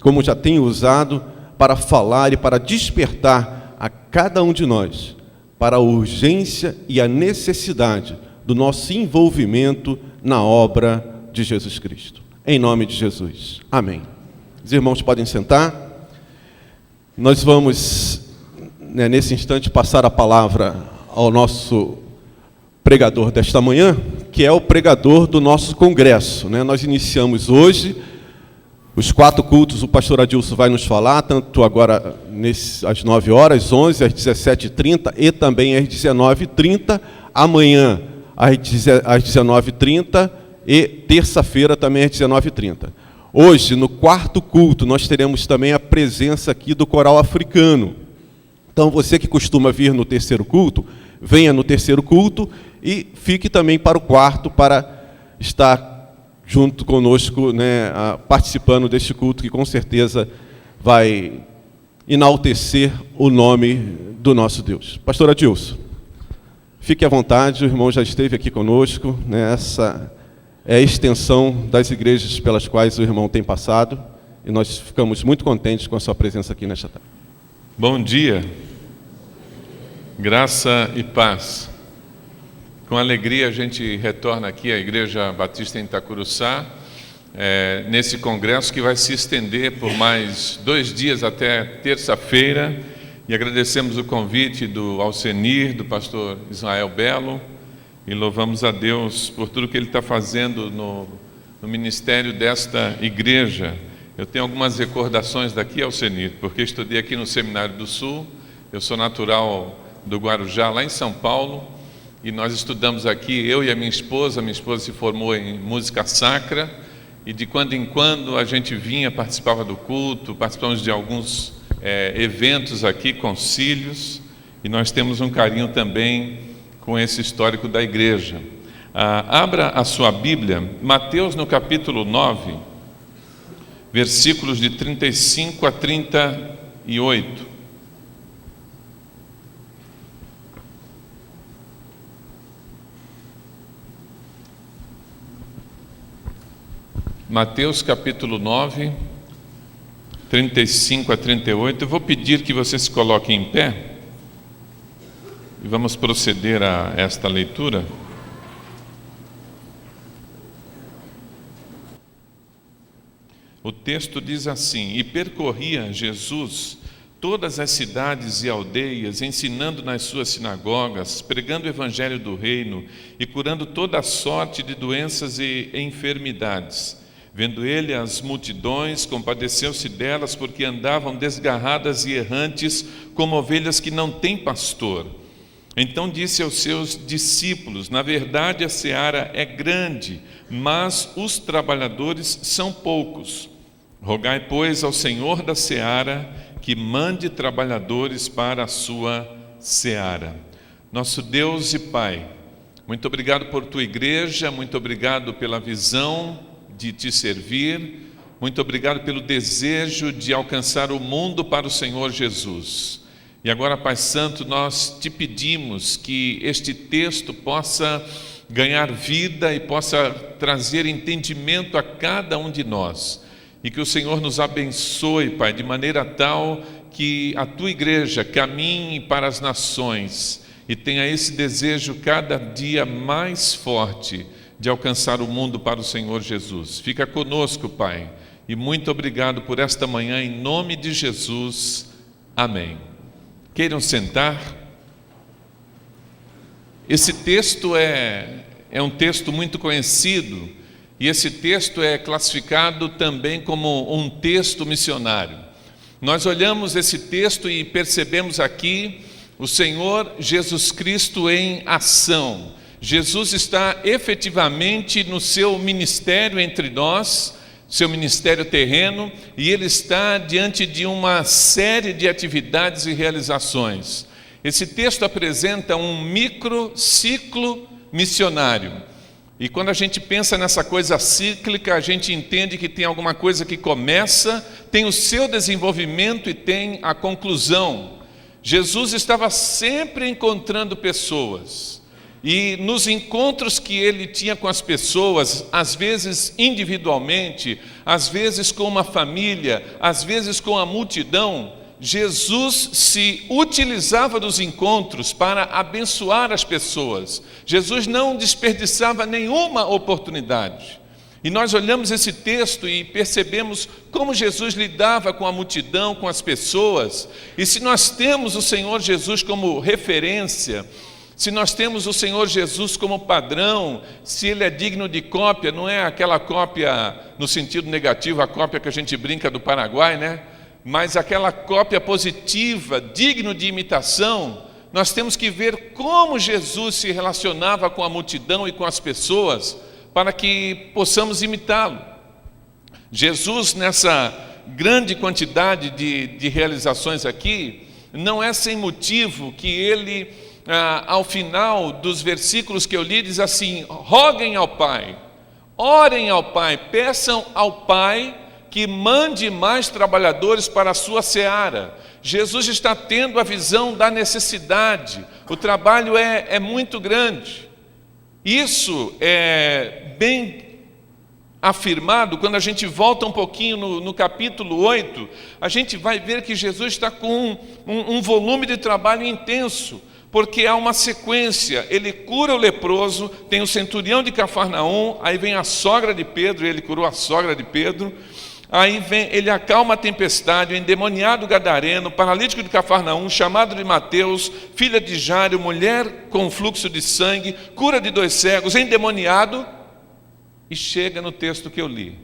como já tem usado, para falar e para despertar a cada um de nós para a urgência e a necessidade do nosso envolvimento na obra de Jesus Cristo. Em nome de Jesus. Amém. Os irmãos podem sentar. Nós vamos, nesse instante, passar a palavra ao nosso pregador desta manhã, que é o pregador do nosso congresso. Nós iniciamos hoje os 4 cultos, o pastor Adilson vai nos falar, tanto agora às 9 horas, 11, às 17h30 e também às 19h30, amanhã às 19h30 e terça-feira também às 19h30. Hoje, no 4º culto, nós teremos também a presença aqui do coral africano. Então, você que costuma vir no 3º culto, venha no 3º culto e fique também para o 4º para estar junto conosco, participando deste culto que com certeza vai enaltecer o nome do nosso Deus. Pastor Adilson, fique à vontade, o irmão já esteve aqui conosco, essa é a extensão das igrejas pelas quais o irmão tem passado, e nós ficamos muito contentes com a sua presença aqui nesta tarde. Bom dia, graça e paz. Com alegria a gente retorna aqui à Igreja Batista em Itacuruçá, nesse congresso que vai se estender por mais 2 dias até terça-feira, e agradecemos o convite do Alcenir, do pastor Israel Belo, e louvamos a Deus por tudo que Ele está fazendo no ministério desta igreja. Eu tenho algumas recordações daqui, Alcenir, porque estudei aqui no Seminário do Sul. Eu sou natural do Guarujá, lá em São Paulo, e nós estudamos aqui, eu e a minha esposa se formou em música sacra, e de quando em quando a gente vinha, participava do culto, participamos de alguns eventos aqui, concílios, e nós temos um carinho também com esse histórico da igreja. Abra a sua Bíblia, Mateus no capítulo 9, versículos de 35 a 38. Mateus capítulo 9, 35 a 38. Eu vou pedir que você se coloque em pé e vamos proceder a esta leitura. O texto diz assim: E percorria Jesus todas as cidades e aldeias, ensinando nas suas sinagogas, pregando o evangelho do reino e curando toda a sorte de doenças e enfermidades. Vendo ele as multidões, compadeceu-se delas, porque andavam desgarradas e errantes, como ovelhas que não têm pastor. Então disse aos seus discípulos: Na verdade a seara é grande, mas os trabalhadores são poucos. Rogai, pois, ao Senhor da seara que mande trabalhadores para a sua seara. Nosso Deus e Pai, muito obrigado por tua igreja, muito obrigado pela visão de te servir, muito obrigado pelo desejo de alcançar o mundo para o Senhor Jesus. E agora, Pai Santo, nós te pedimos que este texto possa ganhar vida e possa trazer entendimento a cada um de nós, e que o Senhor nos abençoe, Pai, de maneira tal que a tua igreja caminhe para as nações e tenha esse desejo cada dia mais forte de alcançar o mundo para o Senhor Jesus. Fica conosco, Pai, e muito obrigado por esta manhã, em nome de Jesus. Amém. Queiram sentar. Esse texto é um texto muito conhecido, e esse texto é classificado também como um texto missionário. Nós olhamos esse texto e percebemos aqui o Senhor Jesus Cristo em ação. Jesus está efetivamente no seu ministério entre nós, seu ministério terreno, e Ele está diante de uma série de atividades e realizações. Esse texto apresenta um microciclo missionário. E quando a gente pensa nessa coisa cíclica, a gente entende que tem alguma coisa que começa, tem o seu desenvolvimento e tem a conclusão. Jesus estava sempre encontrando pessoas. E nos encontros que ele tinha com as pessoas, às vezes individualmente, às vezes com uma família, às vezes com a multidão, Jesus se utilizava dos encontros para abençoar as pessoas. Jesus não desperdiçava nenhuma oportunidade. E nós olhamos esse texto e percebemos como Jesus lidava com a multidão, com as pessoas. E se nós temos o Senhor Jesus como referência, se nós temos o Senhor Jesus como padrão, se Ele é digno de cópia, não é aquela cópia no sentido negativo, a cópia que a gente brinca do Paraguai, né? Mas aquela cópia positiva, digno de imitação, nós temos que ver como Jesus se relacionava com a multidão e com as pessoas, para que possamos imitá-lo. Jesus, nessa grande quantidade de realizações aqui, não é sem motivo que Ele, ao final dos versículos que eu li, diz assim: roguem ao Pai, orem ao Pai, peçam ao Pai que mande mais trabalhadores para a sua seara. Jesus está tendo a visão da necessidade, o trabalho é muito grande. Isso é bem afirmado, quando a gente volta um pouquinho no capítulo 8, a gente vai ver que Jesus está com um volume de trabalho intenso, porque há uma sequência. Ele cura o leproso, tem o centurião de Cafarnaum, aí vem a sogra de Pedro, ele curou a sogra de Pedro, aí vem, ele acalma a tempestade, o endemoniado gadareno, o paralítico de Cafarnaum, chamado de Mateus, filha de Jairo, mulher com fluxo de sangue, cura de 2 cegos, endemoniado, e chega no texto que eu li.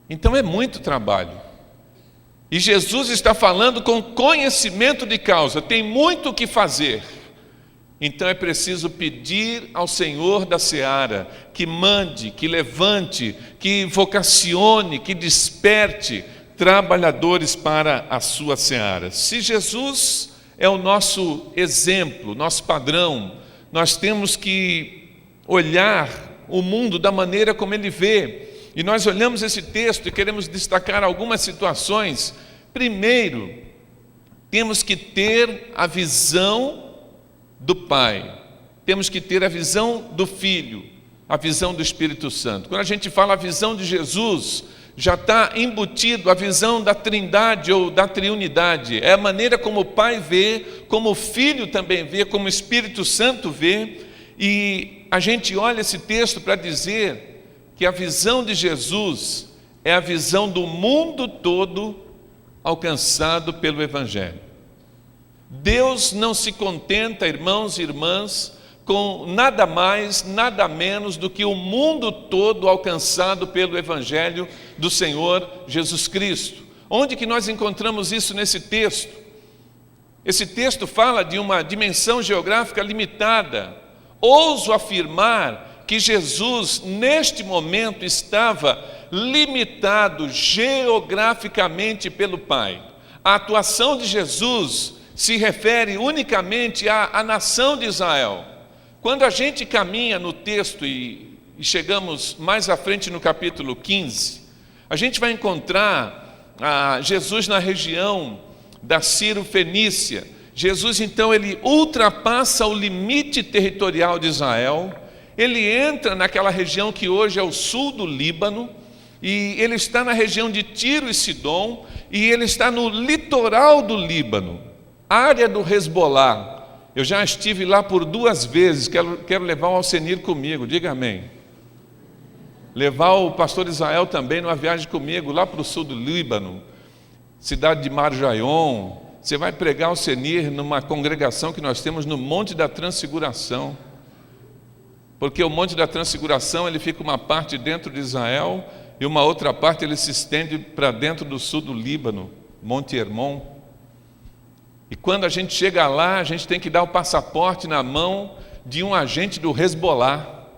Então é muito trabalho. E Jesus está falando com conhecimento de causa, tem muito o que fazer. Então é preciso pedir ao Senhor da seara que mande, que levante, que vocacione, que desperte trabalhadores para a sua seara. Se Jesus é o nosso exemplo, nosso padrão, nós temos que olhar o mundo da maneira como ele vê. E nós olhamos esse texto e queremos destacar algumas situações. Primeiro, temos que ter a visão do Pai, temos que ter a visão do Filho, a visão do Espírito Santo. Quando a gente fala a visão de Jesus, já está embutido a visão da Trindade ou da Triunidade. É a maneira como o Pai vê, como o Filho também vê, como o Espírito Santo vê. E a gente olha esse texto para dizer que a visão de Jesus é a visão do mundo todo alcançado pelo Evangelho. Deus não se contenta, irmãos e irmãs, com nada mais, nada menos do que o mundo todo alcançado pelo Evangelho do Senhor Jesus Cristo. Onde que nós encontramos isso nesse texto? Esse texto fala de uma dimensão geográfica limitada. Ouso afirmar que Jesus, neste momento, estava limitado geograficamente pelo Pai. A atuação de Jesus se refere unicamente à nação de Israel. Quando a gente caminha no texto e chegamos mais à frente no capítulo 15, a gente vai encontrar Jesus na região da Ciro-Fenícia. Jesus, então, ele ultrapassa o limite territorial de Israel, ele entra naquela região que hoje é o sul do Líbano, e ele está na região de Tiro e Sidom, e ele está no litoral do Líbano, área do Hezbolá. Eu já estive lá por 2 vezes, quero levar o Alcenir comigo, diga amém. Levar o pastor Israel também numa viagem comigo, lá para o sul do Líbano, cidade de Marjaion. Você vai pregar o Senir numa congregação que nós temos no Monte da Transfiguração, porque o Monte da Transfiguração ele fica uma parte dentro de Israel e uma outra parte ele se estende para dentro do sul do Líbano, Monte Hermon. E quando a gente chega lá, a gente tem que dar o passaporte na mão de um agente do Hezbolá,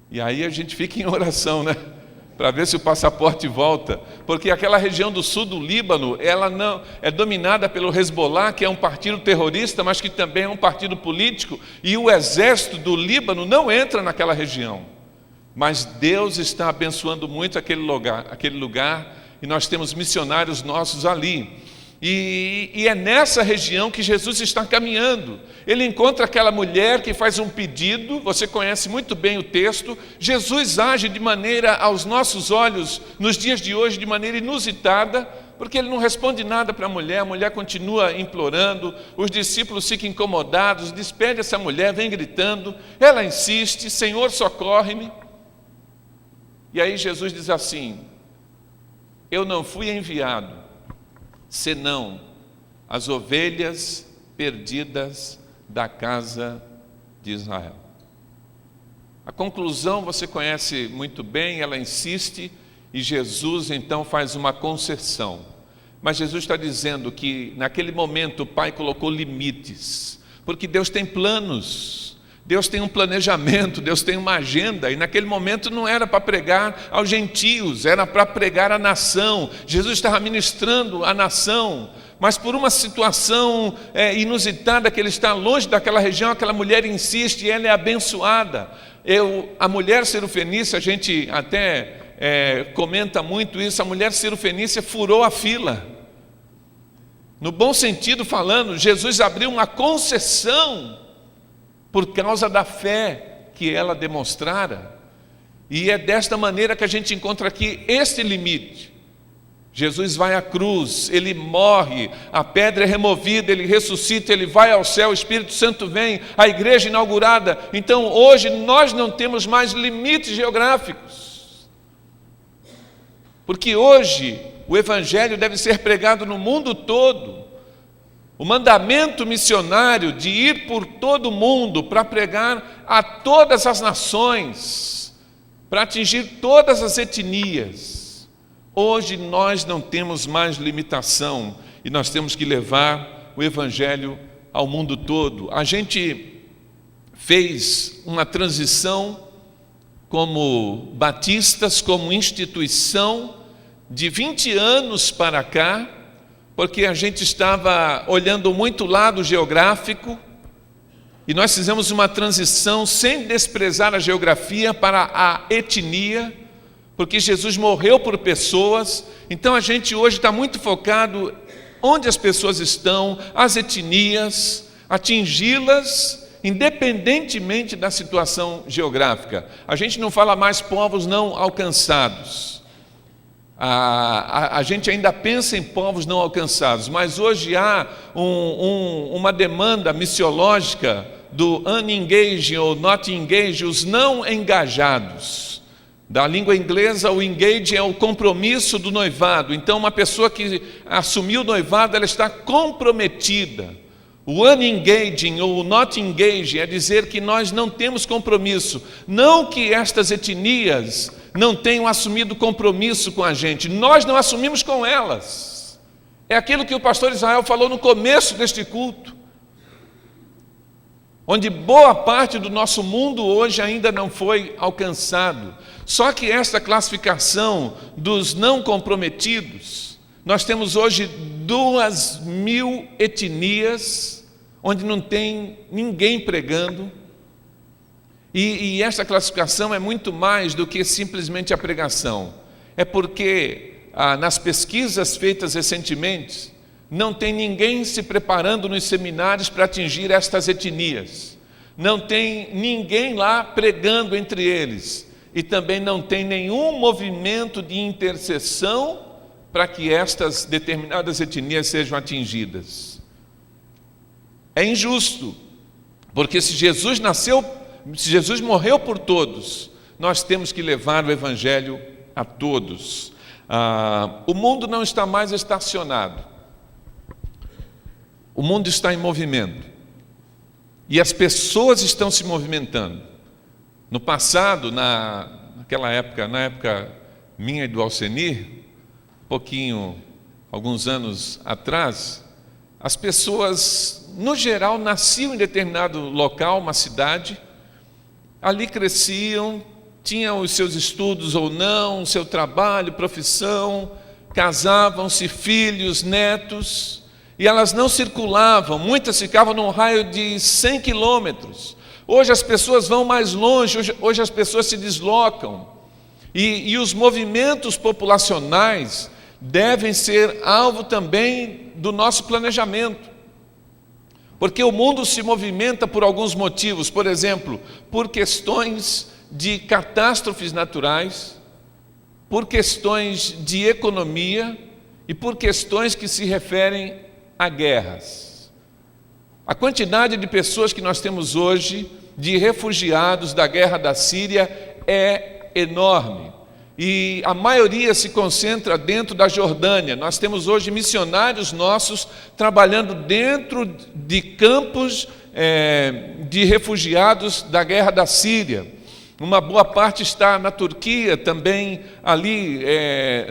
e aí a gente fica em oração, né? Para ver se o passaporte volta, porque aquela região do sul do Líbano, ela não é dominada pelo Hezbolá, que é um partido terrorista, mas que também é um partido político, e o exército do Líbano não entra naquela região. Mas Deus está abençoando muito aquele lugar, e nós temos missionários nossos ali. E é nessa região que Jesus está caminhando. Ele encontra aquela mulher que faz um pedido, você conhece muito bem o texto. Jesus age de maneira, aos nossos olhos, nos dias de hoje, de maneira inusitada, porque ele não responde nada para a mulher continua implorando, os discípulos ficam incomodados, despede essa mulher, vem gritando, ela insiste, Senhor, socorre-me. E aí Jesus diz assim: eu não fui enviado senão as ovelhas perdidas da casa de Israel. A conclusão você conhece muito bem, ela insiste, e Jesus então faz uma concessão. Mas Jesus está dizendo que naquele momento o Pai colocou limites, porque Deus tem planos, Deus tem um planejamento, Deus tem uma agenda, e naquele momento não era para pregar aos gentios, era para pregar à nação. Jesus estava ministrando à nação, mas por uma situação inusitada, que ele está longe daquela região, aquela mulher insiste e ela é abençoada. A mulher cirofenícia, a gente até comenta muito isso, a mulher cirofenícia furou a fila. No bom sentido falando, Jesus abriu uma concessão por causa da fé que ela demonstrara. E é desta maneira que a gente encontra aqui este limite. Jesus vai à cruz, ele morre, a pedra é removida, ele ressuscita, ele vai ao céu, o Espírito Santo vem, a igreja inaugurada. Então hoje nós não temos mais limites geográficos, porque hoje o Evangelho deve ser pregado no mundo todo. O mandamento missionário de ir por todo o mundo para pregar a todas as nações, para atingir todas as etnias. Hoje nós não temos mais limitação e nós temos que levar o Evangelho ao mundo todo. A gente fez uma transição como batistas, como instituição, de 20 anos para cá, porque a gente estava olhando muito o lado geográfico e nós fizemos uma transição sem desprezar a geografia para a etnia, porque Jesus morreu por pessoas. Então a gente hoje está muito focado onde as pessoas estão, as etnias, atingi-las independentemente da situação geográfica. A gente não fala mais povos não alcançados. A gente ainda pensa em povos não alcançados, mas hoje há uma demanda missiológica do unengaged ou not engaged, os não engajados. Da língua inglesa, o engage é o compromisso do noivado. Então, uma pessoa que assumiu o noivado, ela está comprometida. O unengaging ou not engaged é dizer que nós não temos compromisso. Não que estas etnias não tenham assumido compromisso com a gente, nós não assumimos com elas. É aquilo que o pastor Israel falou no começo deste culto, onde boa parte do nosso mundo hoje ainda não foi alcançado. Só que esta classificação dos não comprometidos, nós temos hoje 2.000 etnias, onde não tem ninguém pregando, e esta classificação é muito mais do que simplesmente a pregação. É porque nas pesquisas feitas recentemente, não tem ninguém se preparando nos seminários para atingir estas etnias. Não tem ninguém lá pregando entre eles. E também não tem nenhum movimento de intercessão para que estas determinadas etnias sejam atingidas. É injusto, porque se Jesus morreu por todos, nós temos que levar o Evangelho a todos. O mundo não está mais estacionado. O mundo está em movimento. E as pessoas estão se movimentando. No passado, naquela época, na época minha e do Alcenir, alguns anos atrás, as pessoas, no geral, nasciam em determinado local, uma cidade, ali cresciam, tinham os seus estudos ou não, o seu trabalho, profissão, casavam-se, filhos, netos, e elas não circulavam, muitas ficavam num raio de 100 quilômetros. Hoje as pessoas vão mais longe, hoje as pessoas se deslocam, e os movimentos populacionais devem ser alvo também do nosso planejamento, porque o mundo se movimenta por alguns motivos, por exemplo, por questões de catástrofes naturais, por questões de economia e por questões que se referem a guerras. A quantidade de pessoas que nós temos hoje, de refugiados da guerra da Síria, é enorme. E a maioria se concentra dentro da Jordânia. Nós temos hoje missionários nossos trabalhando dentro de campos de refugiados da guerra da Síria. Uma boa parte está na Turquia, também ali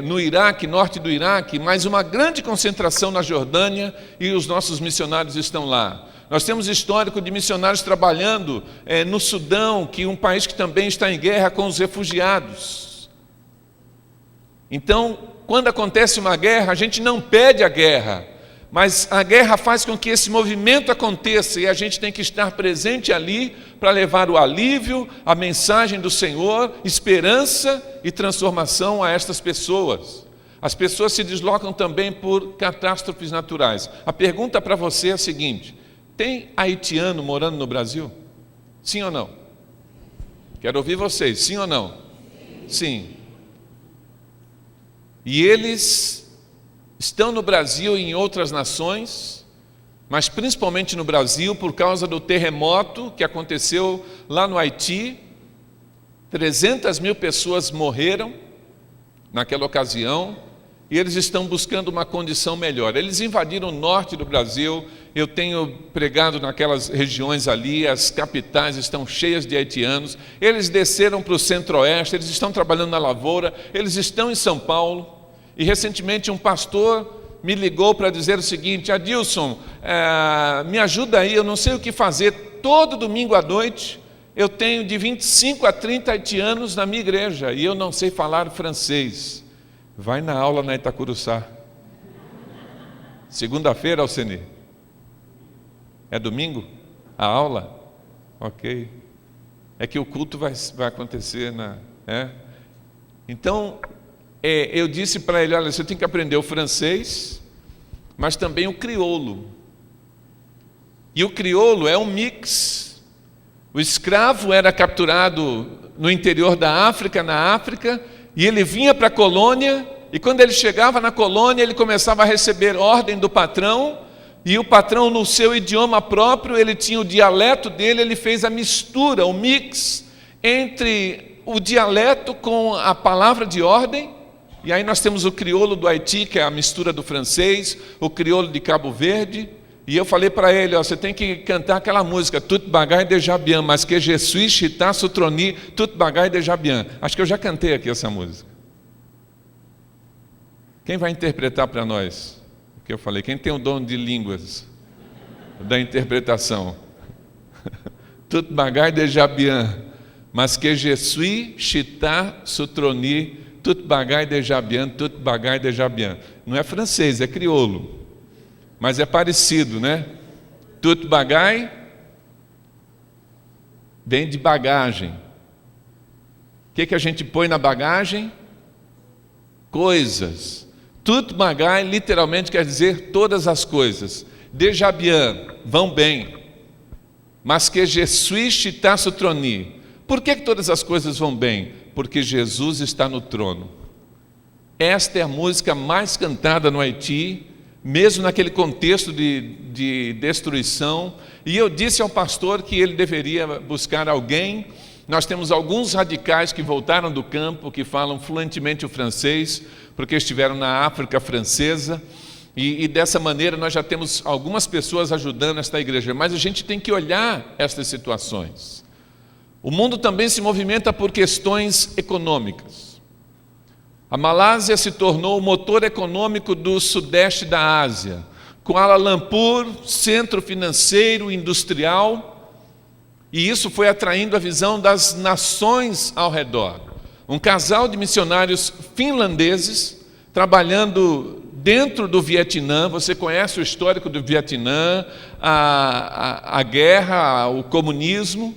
no Iraque, norte do Iraque, mas uma grande concentração na Jordânia, e os nossos missionários estão lá. Nós temos histórico de missionários trabalhando no Sudão, que é um país que também está em guerra com os refugiados. Então, quando acontece uma guerra, a gente não pede a guerra, mas a guerra faz com que esse movimento aconteça, e a gente tem que estar presente ali para levar o alívio, a mensagem do Senhor, esperança e transformação a estas pessoas. As pessoas se deslocam também por catástrofes naturais. A pergunta para você é a seguinte: tem haitiano morando no Brasil? Sim ou não? Quero ouvir vocês, sim ou não? Sim. E eles estão no Brasil e em outras nações, mas principalmente no Brasil, por causa do terremoto que aconteceu lá no Haiti. 300 mil pessoas morreram naquela ocasião, e eles estão buscando uma condição melhor. Eles invadiram o norte do Brasil, eu tenho pregado naquelas regiões ali, as capitais estão cheias de haitianos, eles desceram para o centro-oeste, eles estão trabalhando na lavoura, eles estão em São Paulo, e recentemente um pastor me ligou para dizer o seguinte: Adilson, me ajuda aí, eu não sei o que fazer, todo domingo à noite eu tenho de 25 a 30 haitianos na minha igreja, e eu não sei falar francês. Vai na aula na Itacuruçá. Segunda-feira, Alceni. É domingo? A aula? Ok. É que o culto vai acontecer Então, eu disse para ele: olha, você tem que aprender o francês, mas também o crioulo. E o crioulo é um mix. O escravo era capturado no interior da África, na África, e ele vinha para a colônia, e quando ele chegava na colônia, ele começava a receber ordem do patrão, e o patrão, no seu idioma próprio, ele tinha o dialeto dele, ele fez a mistura, o mix entre o dialeto com a palavra de ordem. E aí nós temos o crioulo do Haiti, que é a mistura do francês, o crioulo de Cabo Verde. E eu falei para ele: você tem que cantar aquela música, Tout bagay déjà bien, mas que je suis chita sutroni, tout bagay déjà bien. Acho que eu já cantei aqui essa música. Quem vai interpretar para nós o que eu falei? Quem tem o dom de línguas, da interpretação? Tout bagay déjà bien, mas que je suis chita sutroni, tout bagay déjà bien, tout bagay déjà bien. Não é francês, é crioulo. Mas é parecido, né? Tout bagay vem de bagagem. O que a gente põe na bagagem? Coisas. Tout bagay literalmente quer dizer todas as coisas. Déjà bien, vão bem. Mas que je suis chita sutroni. Por que todas as coisas vão bem? Porque Jesus está no trono. Esta é a música mais cantada no Haiti, mesmo naquele contexto de destruição. E eu disse ao pastor que ele deveria buscar alguém. Nós temos alguns radicais que voltaram do campo, que falam fluentemente o francês, porque estiveram na África francesa, e dessa maneira nós já temos algumas pessoas ajudando esta igreja. Mas a gente tem que olhar estas situações. O mundo também se movimenta por questões econômicas. A Malásia se tornou o motor econômico do sudeste da Ásia. Kuala Lumpur, centro financeiro e industrial, e isso foi atraindo a visão das nações ao redor. Um casal de missionários finlandeses trabalhando dentro do Vietnã. Você conhece o histórico do Vietnã, a guerra, o comunismo.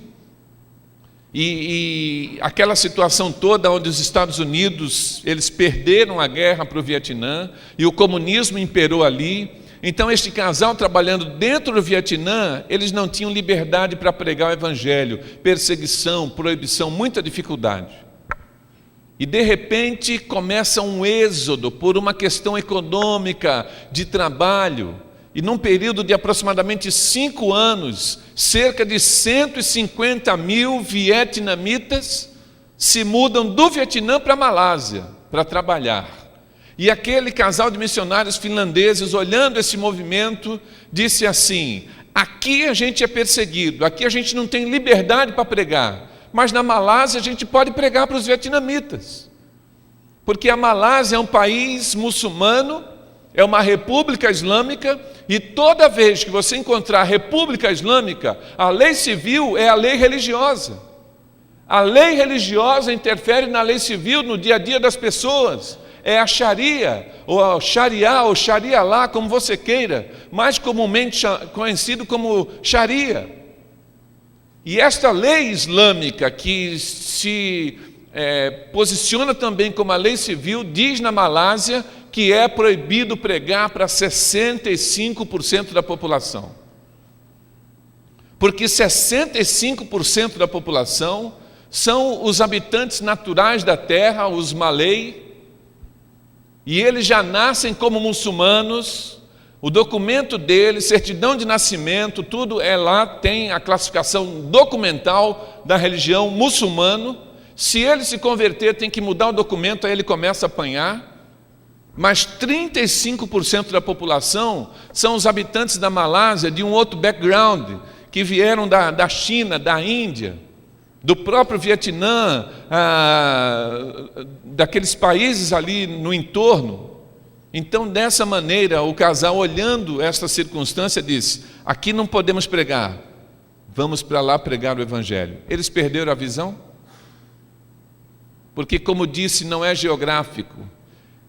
E aquela situação toda onde os Estados Unidos, eles perderam a guerra para o Vietnã e o comunismo imperou ali. Então este casal trabalhando dentro do Vietnã, eles não tinham liberdade para pregar o evangelho, perseguição, proibição, muita dificuldade. E de repente começa um êxodo por uma questão econômica, de trabalho. E num período de aproximadamente 5 anos, cerca de 150 mil vietnamitas se mudam do Vietnã para a Malásia para trabalhar. E aquele casal de missionários finlandeses, olhando esse movimento, disse assim: aqui a gente é perseguido, aqui a gente não tem liberdade para pregar, mas na Malásia a gente pode pregar para os vietnamitas. Porque a Malásia é um país muçulmano, é uma república islâmica, e toda vez que você encontrar a república islâmica, a lei civil é a lei religiosa. A lei religiosa interfere na lei civil, no dia a dia das pessoas. É a Sharia, ou a Sharia, ou Sharia lá, como você queira, mais comumente conhecido como Sharia. E esta lei islâmica, que se posiciona também como a lei civil, diz na Malásia que é proibido pregar para 65% da população. Porque 65% da população são os habitantes naturais da terra, os Malay, e eles já nascem como muçulmanos. O documento deles, certidão de nascimento, tudo é lá, tem a classificação documental da religião muçulmano. Se ele se converter, tem que mudar o documento, aí ele começa a apanhar. Mas 35% da população são os habitantes da Malásia de um outro background, que vieram da China, da Índia, do próprio Vietnã, daqueles países ali no entorno. Então, dessa maneira, o casal, olhando esta circunstância, disse: aqui não podemos pregar, vamos para lá pregar o Evangelho. Eles perderam a visão? Porque, como disse, não é geográfico.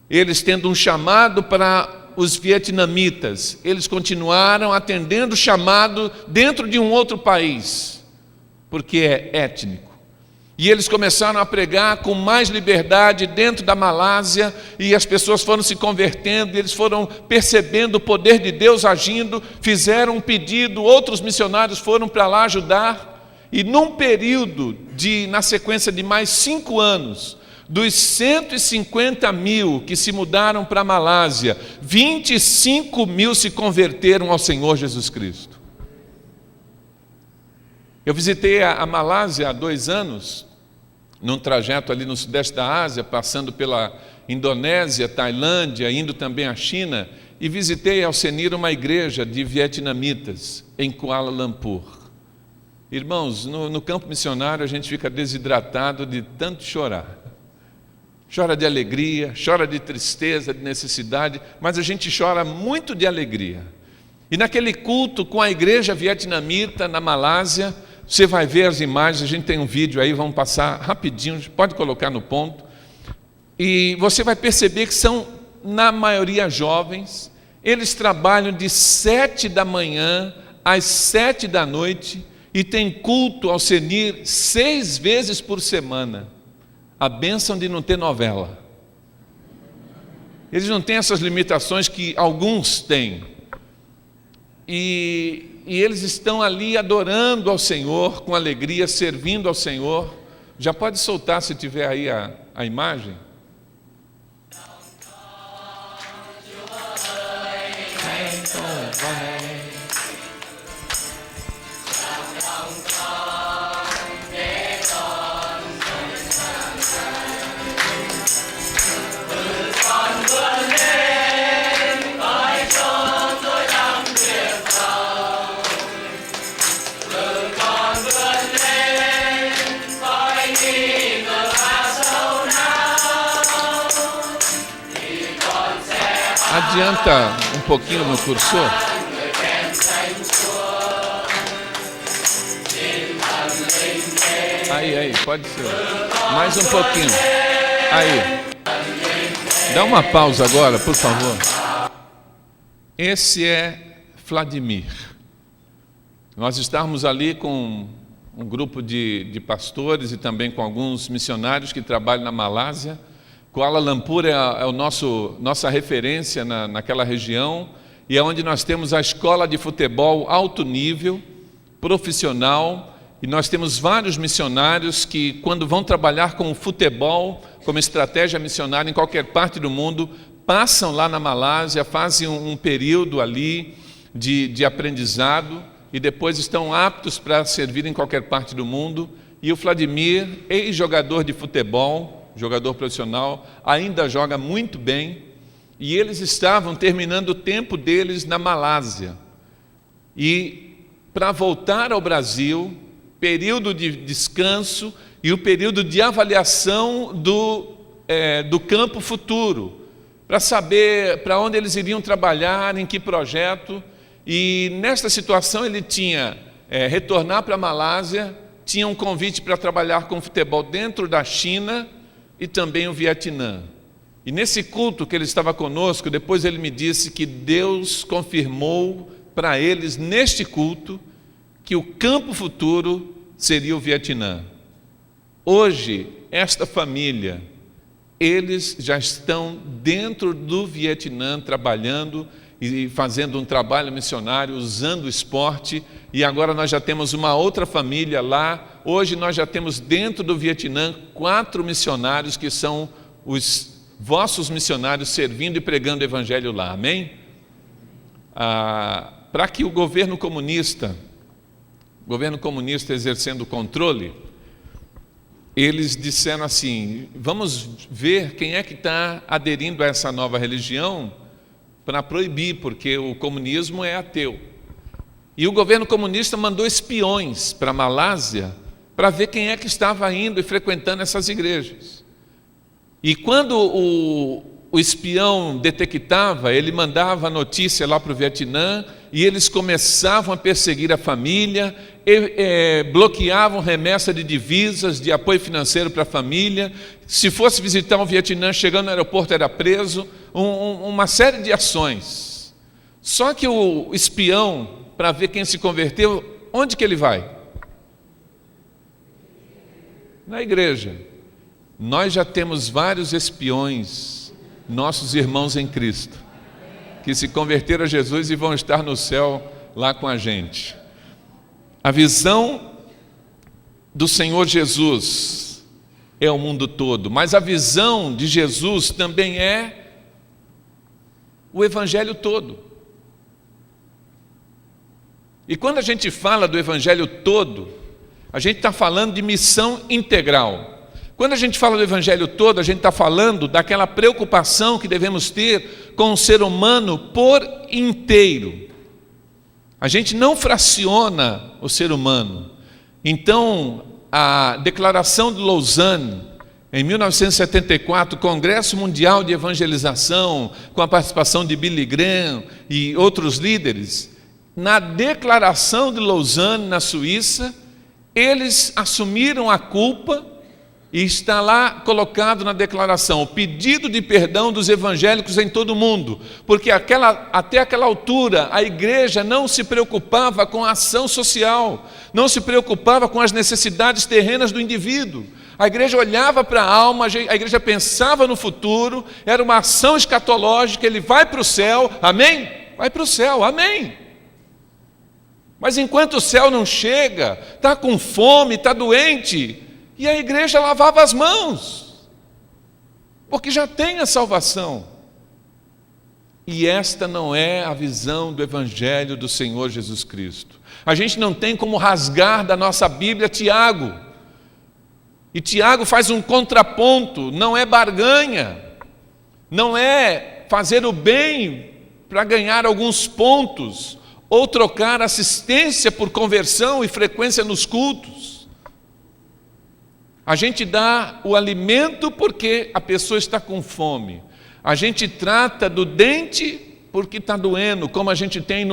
Eles tendo um chamado para os vietnamitas, eles continuaram atendendo o chamado dentro de um outro país, porque é étnico. E eles começaram a pregar com mais liberdade dentro da Malásia, e as pessoas foram se convertendo, eles foram percebendo o poder de Deus agindo, fizeram um pedido, outros missionários foram para lá ajudar, e num período na sequência de mais 5 anos, dos 150 mil que se mudaram para a Malásia, 25 mil se converteram ao Senhor Jesus Cristo. Eu visitei a Malásia há 2 anos, num trajeto ali no sudeste da Ásia, passando pela Indonésia, Tailândia, indo também à China, e visitei ao Senir uma igreja de vietnamitas em Kuala Lumpur. Irmãos, no campo missionário a gente fica desidratado de tanto chorar. Chora de alegria, chora de tristeza, de necessidade, mas a gente chora muito de alegria. E naquele culto com a igreja vietnamita na Malásia, você vai ver as imagens, a gente tem um vídeo aí, vamos passar rapidinho, pode colocar no ponto. E você vai perceber que são, na maioria, jovens. Eles trabalham de 7 da manhã às 7 da noite e tem culto ao Senir 6 vezes por semana. A bênção de não ter novela. Eles não têm essas limitações que alguns têm. E eles estão ali adorando ao Senhor, com alegria, servindo ao Senhor. Já pode soltar, se tiver aí a imagem. Adianta um pouquinho no cursor. Aí, pode ser. Mais um pouquinho. Aí. Dá uma pausa agora, por favor. Esse é Vladimir. Nós estávamos ali com um grupo de pastores e também com alguns missionários que trabalham na Malásia. Kuala Lumpur é nossa referência naquela região, e é onde nós temos a escola de futebol alto nível, profissional, e nós temos vários missionários que, quando vão trabalhar com o futebol, como estratégia missionária em qualquer parte do mundo, passam lá na Malásia, fazem um período ali de aprendizado, e depois estão aptos para servir em qualquer parte do mundo. E o Vladimir, ex-jogador de futebol, jogador profissional, ainda joga muito bem, e eles estavam terminando o tempo deles na Malásia. E para voltar ao Brasil, período de descanso e o período de avaliação do campo futuro, para saber para onde eles iriam trabalhar, em que projeto. E nesta situação ele tinha retornar para a Malásia, tinha um convite para trabalhar com futebol dentro da China e também o Vietnã. E nesse culto que ele estava conosco, depois ele me disse que Deus confirmou para eles, neste culto, que o campo futuro seria o Vietnã. Hoje, esta família, eles já estão dentro do Vietnã, trabalhando e fazendo um trabalho missionário, usando o esporte, e agora nós já temos uma outra família lá, hoje nós já temos dentro do Vietnã 4 missionários que são os vossos missionários servindo e pregando o evangelho lá, amém? Para que o governo comunista exercendo o controle, eles disseram assim: vamos ver quem é que está aderindo a essa nova religião para proibir, porque o comunismo é ateu. E o governo comunista mandou espiões para a Malásia para ver quem é que estava indo e frequentando essas igrejas. E quando o espião detectava, ele mandava a notícia lá para o Vietnã e eles começavam a perseguir a família, bloqueavam remessa de divisas, de apoio financeiro para a família. Se fosse visitar o Vietnã, chegando no aeroporto era preso, uma série de ações. Só que o espião, para ver quem se converteu, onde que ele vai? Na igreja. Nós já temos vários espiões, nossos irmãos em Cristo, que se converteram a Jesus e vão estar no céu lá com a gente. A visão do Senhor Jesus é o mundo todo, mas a visão de Jesus também é o evangelho todo. E quando a gente fala do evangelho todo, a gente está falando de missão integral. Quando a gente fala do evangelho todo, a gente está falando daquela preocupação que devemos ter com o ser humano por inteiro. A gente não fraciona o ser humano. Então, a Declaração de Lausanne, em 1974, o Congresso Mundial de Evangelização, com a participação de Billy Graham e outros líderes, na Declaração de Lausanne, na Suíça, eles assumiram a culpa. E está lá colocado na declaração o pedido de perdão dos evangélicos em todo o mundo, porque até aquela altura a igreja não se preocupava com a ação social, não se preocupava com as necessidades terrenas do indivíduo. A igreja olhava para a alma, a igreja pensava no futuro, era uma ação escatológica, ele vai para o céu, amém? Vai para o céu, amém? Mas enquanto o céu não chega, está com fome, está doente, e a igreja lavava as mãos, porque já tem a salvação. E esta não é a visão do evangelho do Senhor Jesus Cristo. A gente não tem como rasgar da nossa Bíblia Tiago. E Tiago faz um contraponto, não é barganha, não é fazer o bem para ganhar alguns pontos, ou trocar assistência por conversão e frequência nos cultos. A gente dá o alimento porque a pessoa está com fome. A gente trata do dente porque está doendo, como a gente tem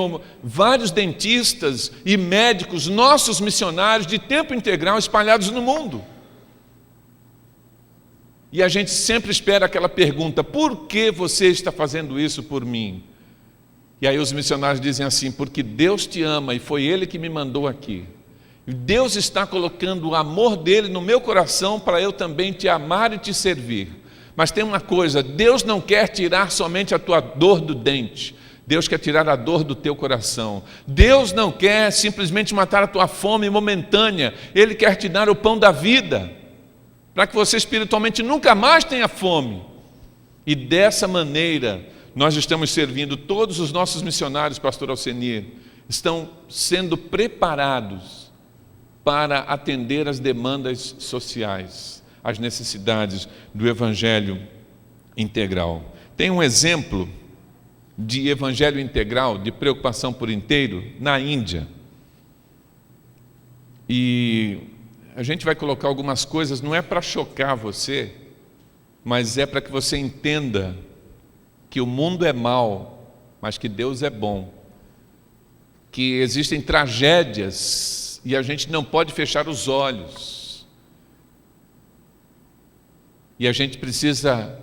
vários dentistas e médicos, nossos missionários de tempo integral espalhados no mundo. E a gente sempre espera aquela pergunta: por que você está fazendo isso por mim? E aí os missionários dizem assim: porque Deus te ama e foi Ele que me mandou aqui. Deus está colocando o amor dele no meu coração para eu também te amar e te servir. Mas tem uma coisa: Deus não quer tirar somente a tua dor do dente, Deus quer tirar a dor do teu coração. Deus não quer simplesmente matar a tua fome momentânea, Ele quer te dar o pão da vida, para que você espiritualmente nunca mais tenha fome. E dessa maneira nós estamos servindo. Todos os nossos missionários, pastor Alcenir, estão sendo preparados para atender as demandas sociais, as necessidades do evangelho integral. Tem um exemplo de evangelho integral, de preocupação por inteiro, na Índia. E a gente vai colocar algumas coisas, não é para chocar você, mas é para que você entenda que o mundo é mau, mas que Deus é bom, que existem tragédias e a gente não pode fechar os olhos, e a gente precisa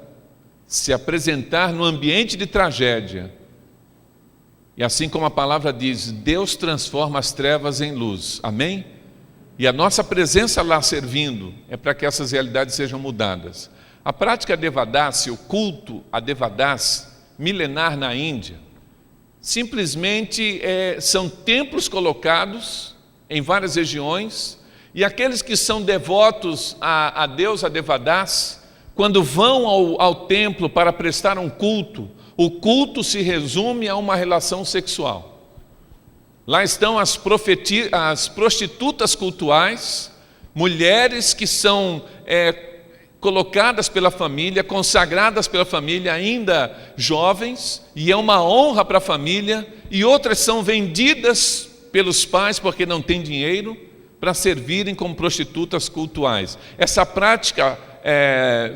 se apresentar no ambiente de tragédia, e assim como a palavra diz, Deus transforma as trevas em luz, amém? E a nossa presença lá servindo é para que essas realidades sejam mudadas. A prática Devadasi, o culto a Devadasi, milenar na Índia, simplesmente são templos colocados em várias regiões, E aqueles que são devotos a Deus, a Devadass, quando vão ao templo para prestar um culto, o culto se resume a uma relação sexual. Lá estão as prostitutas cultuais, mulheres que são colocadas pela família, consagradas pela família, ainda jovens, e é uma honra para a família, e outras são vendidas pelos pais porque não têm dinheiro, para servirem como prostitutas cultuais. Essa prática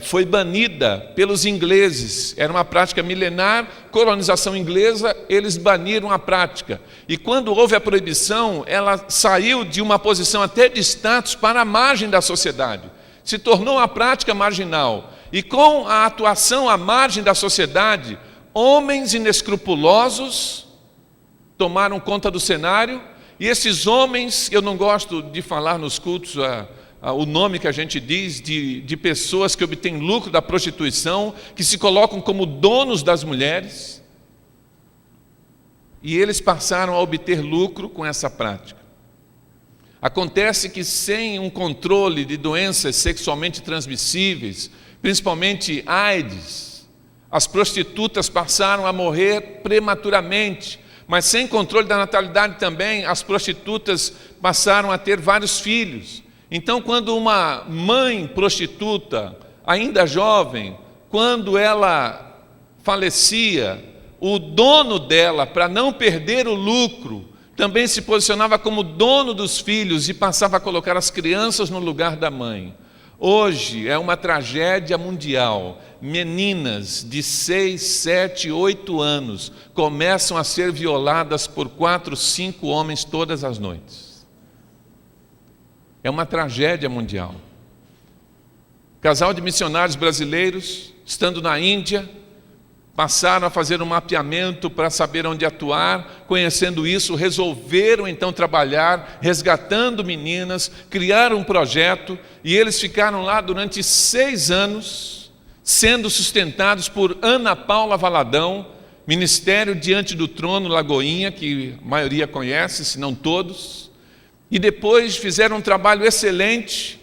foi banida pelos ingleses, era uma prática milenar, colonização inglesa, eles baniram a prática. E quando houve a proibição, ela saiu de uma posição até de status para a margem da sociedade, se tornou uma prática marginal. E com a atuação à margem da sociedade, homens inescrupulosos tomaram conta do cenário. E esses homens, eu não gosto de falar nos cultos o nome que a gente diz de pessoas que obtêm lucro da prostituição, que se colocam como donos das mulheres, e eles passaram a obter lucro com essa prática. Acontece que sem um controle de doenças sexualmente transmissíveis, principalmente AIDS, as prostitutas passaram a morrer prematuramente. Mas sem controle da natalidade também, as prostitutas passaram a ter vários filhos. Então, quando uma mãe prostituta, ainda jovem, quando ela falecia, o dono dela, para não perder o lucro, também se posicionava como dono dos filhos e passava a colocar as crianças no lugar da mãe. Hoje é uma tragédia mundial. Meninas de 6, 7, 8 anos começam a ser violadas por 4, 5 homens todas as noites. É uma tragédia mundial. Casal de missionários brasileiros, estando na Índia, passaram a fazer um mapeamento para saber onde atuar. Conhecendo isso, resolveram então trabalhar, resgatando meninas, criaram um projeto, e eles ficaram lá durante 6 anos, sendo sustentados por Ana Paula Valadão, Ministério Diante do Trono Lagoinha, que a maioria conhece, se não todos, e depois fizeram um trabalho excelente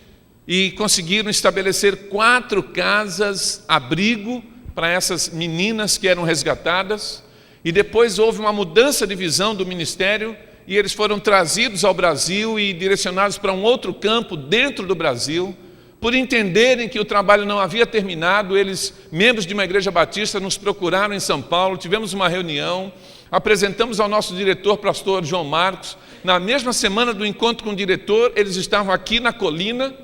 e conseguiram estabelecer 4 casas-abrigo para essas meninas que eram resgatadas. E depois houve uma mudança de visão do ministério e eles foram trazidos ao Brasil e direcionados para um outro campo dentro do Brasil. Por entenderem que o trabalho não havia terminado, eles, membros de uma igreja batista, nos procuraram em São Paulo, tivemos uma reunião, apresentamos ao nosso diretor, pastor João Marcos. Na mesma semana do encontro com o diretor, eles estavam aqui na colina,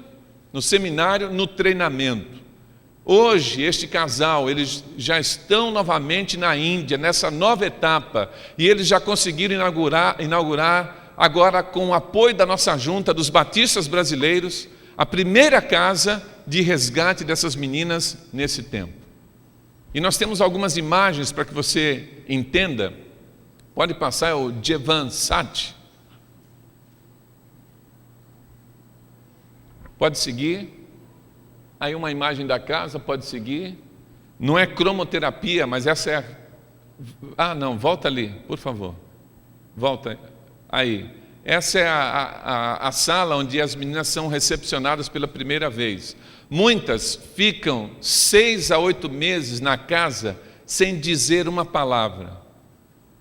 no seminário, no treinamento. Hoje, este casal, eles já estão novamente na Índia, nessa nova etapa, e eles já conseguiram inaugurar agora, com o apoio da nossa junta, dos batistas brasileiros, a primeira casa de resgate dessas meninas nesse tempo. E nós temos algumas imagens para que você entenda. Pode passar o Jevan Sati. Pode seguir. Aí uma imagem da casa, pode seguir. Não é cromoterapia, mas essa é não, volta ali, por favor. Volta aí. Essa é a sala onde as meninas são recepcionadas pela primeira vez. Muitas ficam 6 a 8 meses na casa sem dizer uma palavra,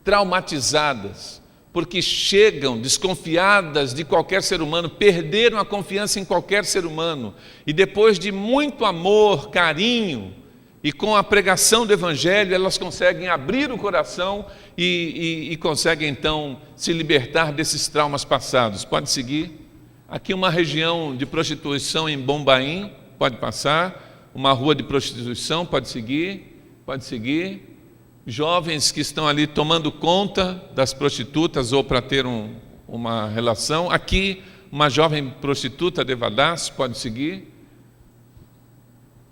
traumatizadas, porque chegam desconfiadas de qualquer ser humano, perderam a confiança em qualquer ser humano, e depois de muito amor, carinho, e com a pregação do Evangelho, elas conseguem abrir o coração e conseguem então se libertar desses traumas passados. Pode seguir. Aqui uma região de prostituição em Bombaim, pode passar. Uma rua de prostituição, pode seguir. Pode seguir. Jovens que estão ali tomando conta das prostitutas ou para ter uma relação. Aqui uma jovem prostituta, Devadass, pode seguir.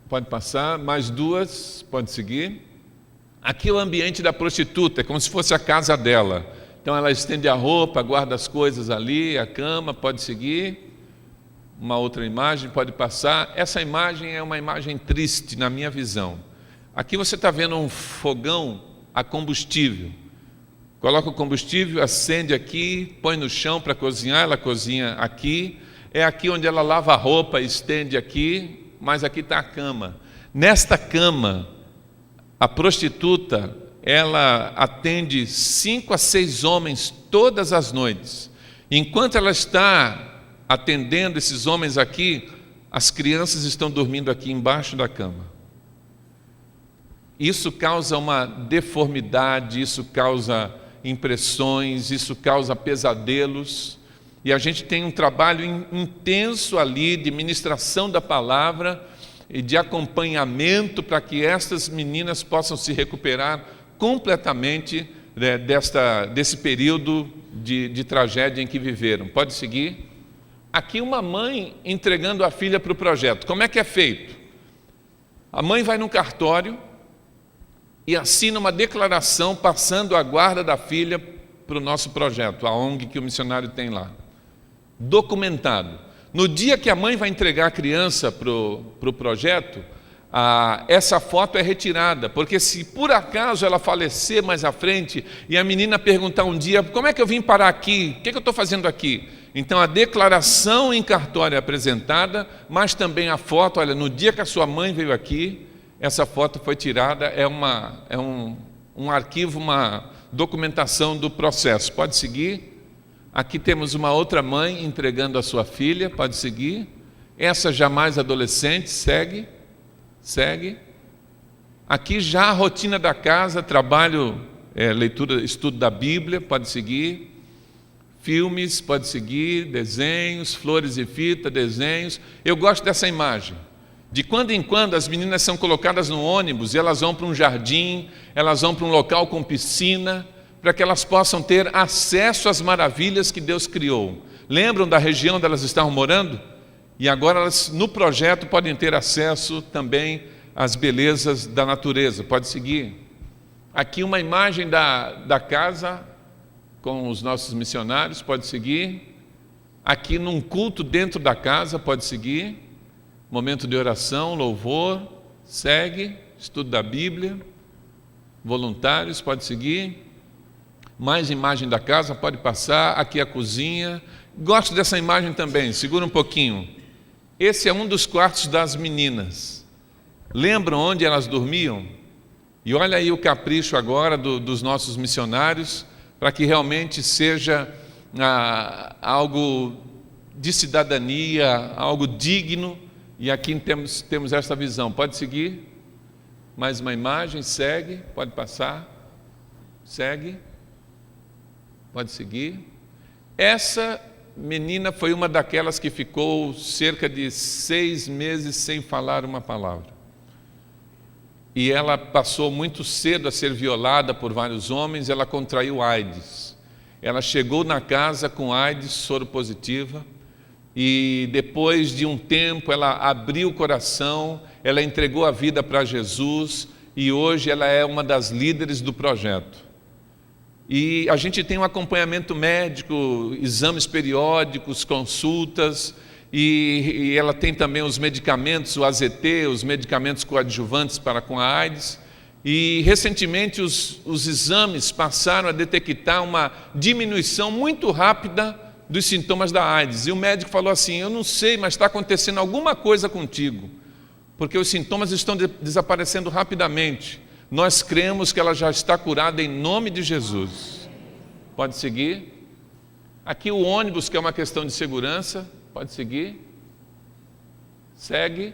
Pode passar, mais 2, pode seguir. Aqui é o ambiente da prostituta, é como se fosse a casa dela. Então ela estende a roupa, guarda as coisas ali, a cama, pode seguir. Uma outra imagem, pode passar. Essa imagem é uma imagem triste na minha visão. Aqui você está vendo um fogão a combustível. Coloca o combustível, acende aqui, põe no chão para cozinhar, ela cozinha aqui. é aqui onde ela lava a roupa, estende aqui, mas aqui está a cama. Nesta cama, a prostituta, ela atende 5 a 6 homens todas as noites. Enquanto ela está atendendo esses homens aqui, as crianças estão dormindo aqui embaixo da cama. Isso causa uma deformidade, isso causa impressões, isso causa pesadelos. E a gente tem um trabalho intenso ali de ministração da palavra e de acompanhamento para que estas meninas possam se recuperar completamente desse período de tragédia em que viveram. Pode seguir? Aqui uma mãe entregando a filha para o projeto. Como é que é feito? A mãe vai num cartório e assina uma declaração passando a guarda da filha para o nosso projeto, a ONG que o missionário tem lá. Documentado. No dia que a mãe vai entregar a criança para o projeto, essa foto é retirada, porque se por acaso ela falecer mais à frente e a menina perguntar um dia, como é que eu vim parar aqui? O que eu estou fazendo aqui? Então a declaração em cartório é apresentada, mas também a foto, olha, no dia que a sua mãe veio aqui, essa foto foi tirada, é um arquivo, uma documentação do processo. Pode seguir? Aqui temos uma outra mãe entregando a sua filha, pode seguir? Essa já mais adolescente, segue. Aqui já a rotina da casa, trabalho, leitura, estudo da Bíblia, pode seguir. Filmes, pode seguir, desenhos, flores e fita, desenhos. Eu gosto dessa imagem. De quando em quando as meninas são colocadas no ônibus e elas vão para um jardim, elas vão para um local com piscina, para que elas possam ter acesso às maravilhas que Deus criou. Lembram da região onde elas estavam morando? E agora elas, no projeto, podem ter acesso também às belezas da natureza. Pode seguir. Aqui uma imagem da casa com os nossos missionários, pode seguir. Aqui num culto dentro da casa, pode seguir. Momento de oração, louvor, segue. Estudo da Bíblia. Voluntários, pode seguir. Mais imagem da casa, pode passar. Aqui a cozinha. Gosto dessa imagem também, segura um pouquinho. Esse é um dos quartos das meninas. Lembram onde elas dormiam? E olha aí o capricho agora dos nossos missionários, para que realmente seja algo de cidadania, algo digno. E aqui temos esta visão. Pode seguir? Mais uma imagem, segue, pode passar. Segue. Pode seguir. Essa menina foi uma daquelas que ficou cerca de 6 meses sem falar uma palavra. E ela passou muito cedo a ser violada por vários homens, ela contraiu AIDS. Ela chegou na casa com AIDS soropositiva e depois de um tempo ela abriu o coração, ela entregou a vida para Jesus e hoje ela é uma das líderes do projeto. E a gente tem um acompanhamento médico, exames periódicos, consultas, e ela tem também os medicamentos, o AZT, os medicamentos coadjuvantes para com a AIDS. E recentemente os exames passaram a detectar uma diminuição muito rápida dos sintomas da AIDS. E o médico falou assim, eu não sei, mas está acontecendo alguma coisa contigo, porque os sintomas estão desaparecendo rapidamente. Nós cremos que ela já está curada em nome de Jesus. Pode seguir. Aqui o ônibus, que é uma questão de segurança. Pode seguir. Segue.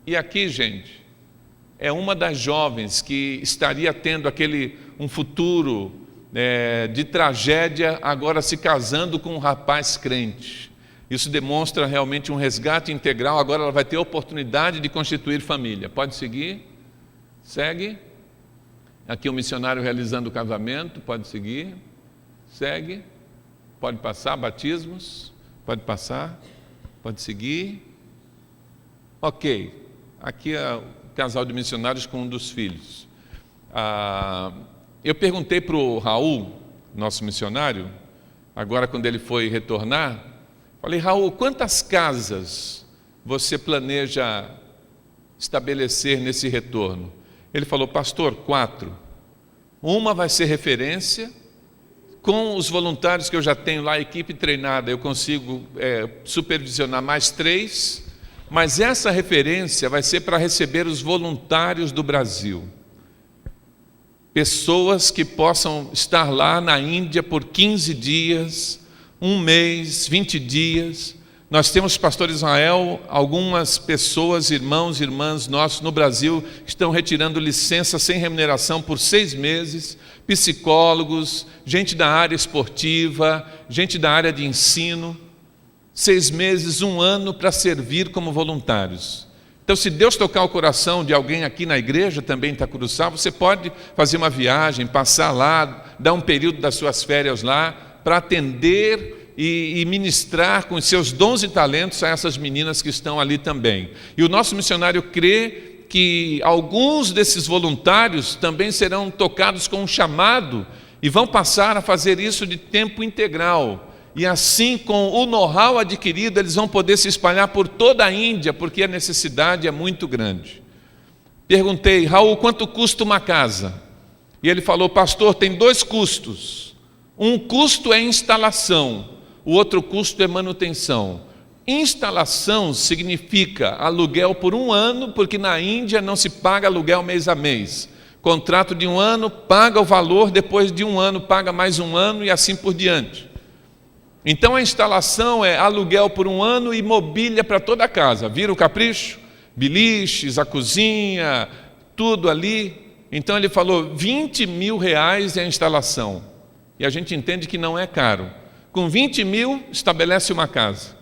E aqui, gente, é uma das jovens que estaria tendo um futuro de tragédia, agora se casando com um rapaz crente. Isso demonstra realmente um resgate integral. Agora ela vai ter a oportunidade de constituir família. Pode seguir. Segue. Aqui o missionário realizando o casamento, pode seguir. Segue. Pode passar, batismos. Pode passar. Pode seguir. Ok. Aqui é o casal de missionários com um dos filhos. Eu perguntei para o Raul, nosso missionário, agora quando ele foi retornar, falei, Raul, quantas casas você planeja estabelecer nesse retorno? Ele falou, pastor, 4. Uma vai ser referência, com os voluntários que eu já tenho lá, a equipe treinada, eu consigo supervisionar mais 3, mas essa referência vai ser para receber os voluntários do Brasil. Pessoas que possam estar lá na Índia por 15 dias, 1 mês, 20 dias. Nós temos, pastor Israel, algumas pessoas, irmãos e irmãs nossos no Brasil, que estão retirando licença sem remuneração por 6 meses, psicólogos, gente da área esportiva, gente da área de ensino, 6 meses, 1 ano para servir como voluntários. Então, se Deus tocar o coração de alguém aqui na igreja, também em Itacuruçá, você pode fazer uma viagem, passar lá, dar um período das suas férias lá, para atender e ministrar com os seus dons e talentos a essas meninas que estão ali também. E o nosso missionário crê que alguns desses voluntários também serão tocados com um chamado e vão passar a fazer isso de tempo integral. E assim, com o know-how adquirido, eles vão poder se espalhar por toda a Índia, porque a necessidade é muito grande. Perguntei: Raul, quanto custa uma casa? E ele falou: pastor, tem 2 custos. Um custo é instalação, o outro custo é manutenção. Instalação significa aluguel por 1 ano, porque na Índia não se paga aluguel mês a mês. Contrato de 1 ano, paga o valor, depois de 1 ano paga mais 1 ano e assim por diante. Então a instalação é aluguel por 1 ano e mobília para toda a casa. Vira o capricho? Beliches, a cozinha, tudo ali. Então ele falou: 20 mil reais é a instalação. E a gente entende que não é caro. Com 20 mil estabelece uma casa.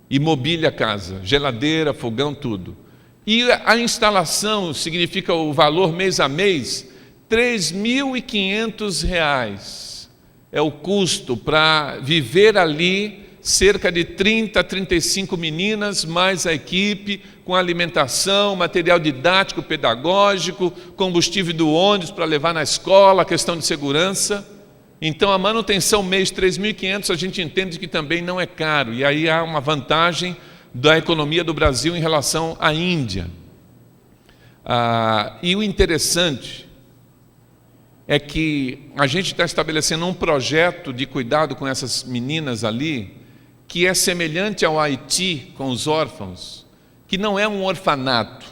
E mobília a casa, geladeira, fogão, tudo. E a instalação significa o valor mês a mês, R$3.500. É o custo para viver ali, cerca de 30 a 35 meninas, mais a equipe, com alimentação, material didático, pedagógico, combustível do ônibus para levar na escola, questão de segurança. Então a manutenção mês 3.500 a gente entende que também não é caro, e aí há uma vantagem da economia do Brasil em relação à Índia. E o interessante é que a gente está estabelecendo um projeto de cuidado com essas meninas ali, que é semelhante ao Haiti com os órfãos, que não é um orfanato,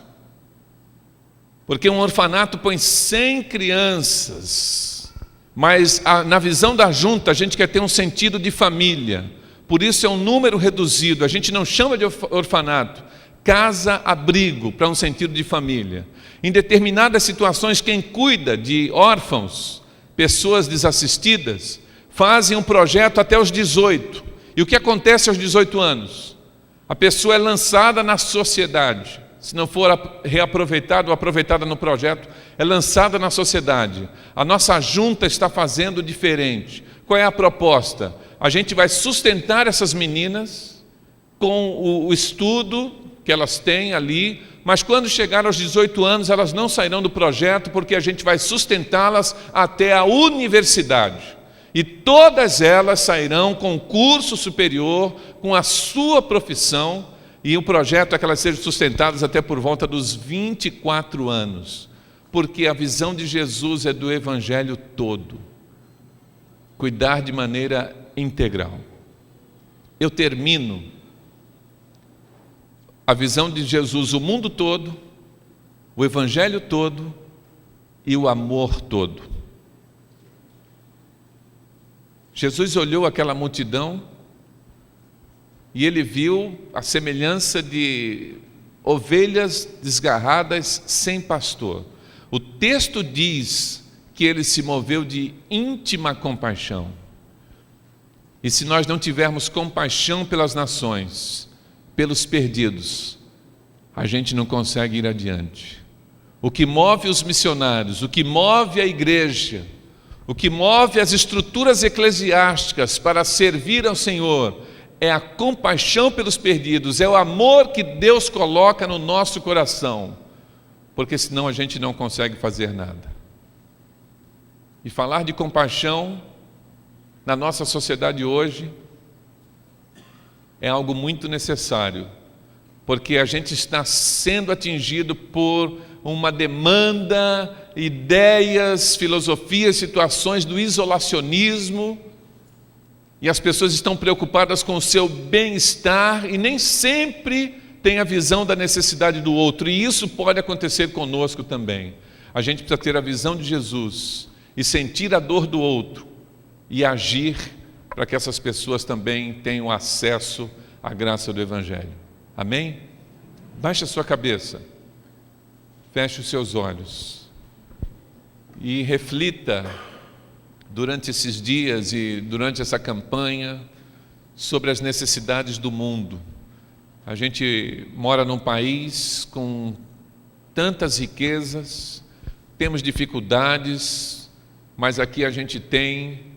porque um orfanato põe 100 crianças, mas na visão da junta a gente quer ter um sentido de família, por isso é um número reduzido, a gente não chama de orfanato, casa-abrigo, para um sentido de família. Em determinadas situações, quem cuida de órfãos, pessoas desassistidas, fazem um projeto até os 18. E o que acontece aos 18 anos? A pessoa é lançada na sociedade. Se não for reaproveitada ou aproveitada no projeto, é lançada na sociedade. A nossa junta está fazendo diferente. Qual é a proposta? A gente vai sustentar essas meninas com o estudo que elas têm ali, mas quando chegar aos 18 anos, elas não sairão do projeto, porque a gente vai sustentá-las até a universidade. E todas elas sairão com curso superior, com a sua profissão, e o projeto é que elas sejam sustentadas até por volta dos 24 anos, porque a visão de Jesus é do Evangelho todo, cuidar de maneira integral. Eu termino. A visão de Jesus, o mundo todo, o Evangelho todo e o amor todo. Jesus olhou aquela multidão e ele viu a semelhança de ovelhas desgarradas sem pastor. O texto diz que ele se moveu de íntima compaixão. E se nós não tivermos compaixão pelas nações, pelos perdidos, a gente não consegue ir adiante. O que move os missionários, o que move a igreja, o que move as estruturas eclesiásticas para servir ao Senhor, é a compaixão pelos perdidos, é o amor que Deus coloca no nosso coração, porque senão a gente não consegue fazer nada. E falar de compaixão na nossa sociedade hoje é algo muito necessário, porque a gente está sendo atingido por uma demanda, ideias, filosofias, situações do isolacionismo, e as pessoas estão preocupadas com o seu bem-estar e nem sempre têm a visão da necessidade do outro, e isso pode acontecer conosco também. A gente precisa ter a visão de Jesus e sentir a dor do outro e agir para que essas pessoas também tenham acesso à graça do Evangelho. Amém? Baixe a sua cabeça, feche os seus olhos e reflita durante esses dias e durante essa campanha sobre as necessidades do mundo. A gente mora num país com tantas riquezas, temos dificuldades, mas aqui a gente tem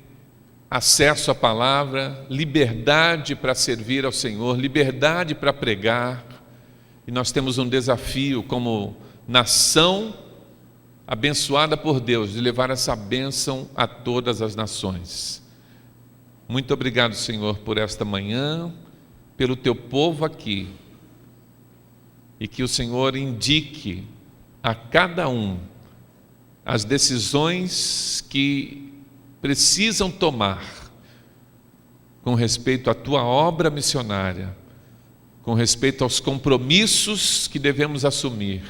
acesso à palavra, liberdade para servir ao Senhor, liberdade para pregar, e nós temos um desafio como nação abençoada por Deus, de levar essa bênção a todas as nações. Muito obrigado, Senhor, por esta manhã, pelo teu povo aqui, e que o Senhor indique a cada um as decisões que precisam tomar com respeito à tua obra missionária, com respeito aos compromissos que devemos assumir,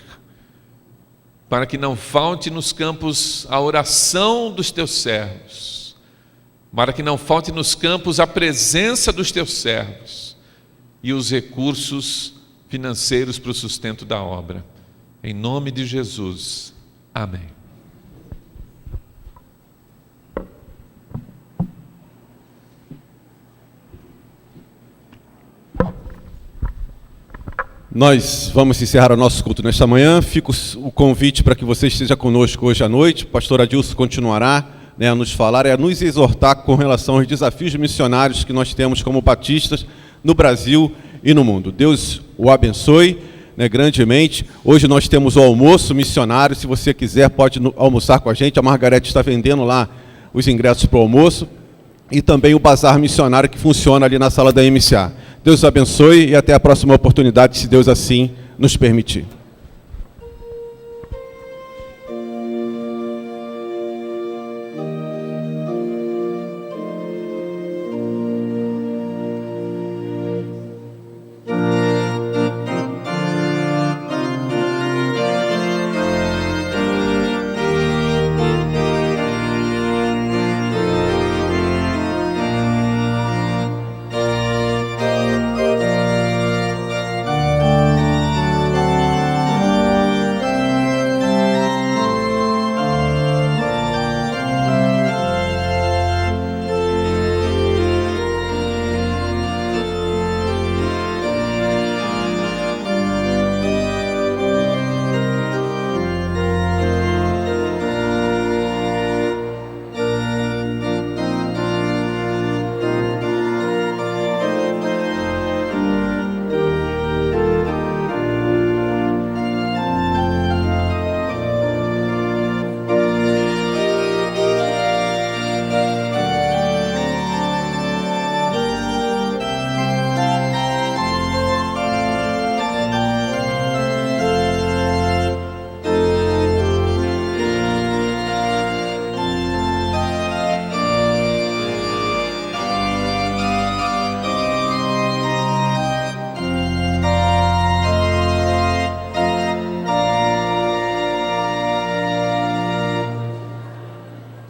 para que não falte nos campos a oração dos teus servos, para que não falte nos campos a presença dos teus servos e os recursos financeiros para o sustento da obra. Em nome de Jesus. Amém. Nós vamos encerrar o nosso culto nesta manhã. Fica o convite para que você esteja conosco hoje à noite. O pastor Adilson continuará a nos falar, a nos exortar com relação aos desafios missionários que nós temos como batistas no Brasil e no mundo. Deus o abençoe grandemente. Hoje nós temos o almoço missionário. Se você quiser, pode almoçar com a gente. A Margarete está vendendo lá os ingressos para o almoço. E também o bazar missionário que funciona ali na sala da MCA. Deus abençoe e até a próxima oportunidade, se Deus assim nos permitir.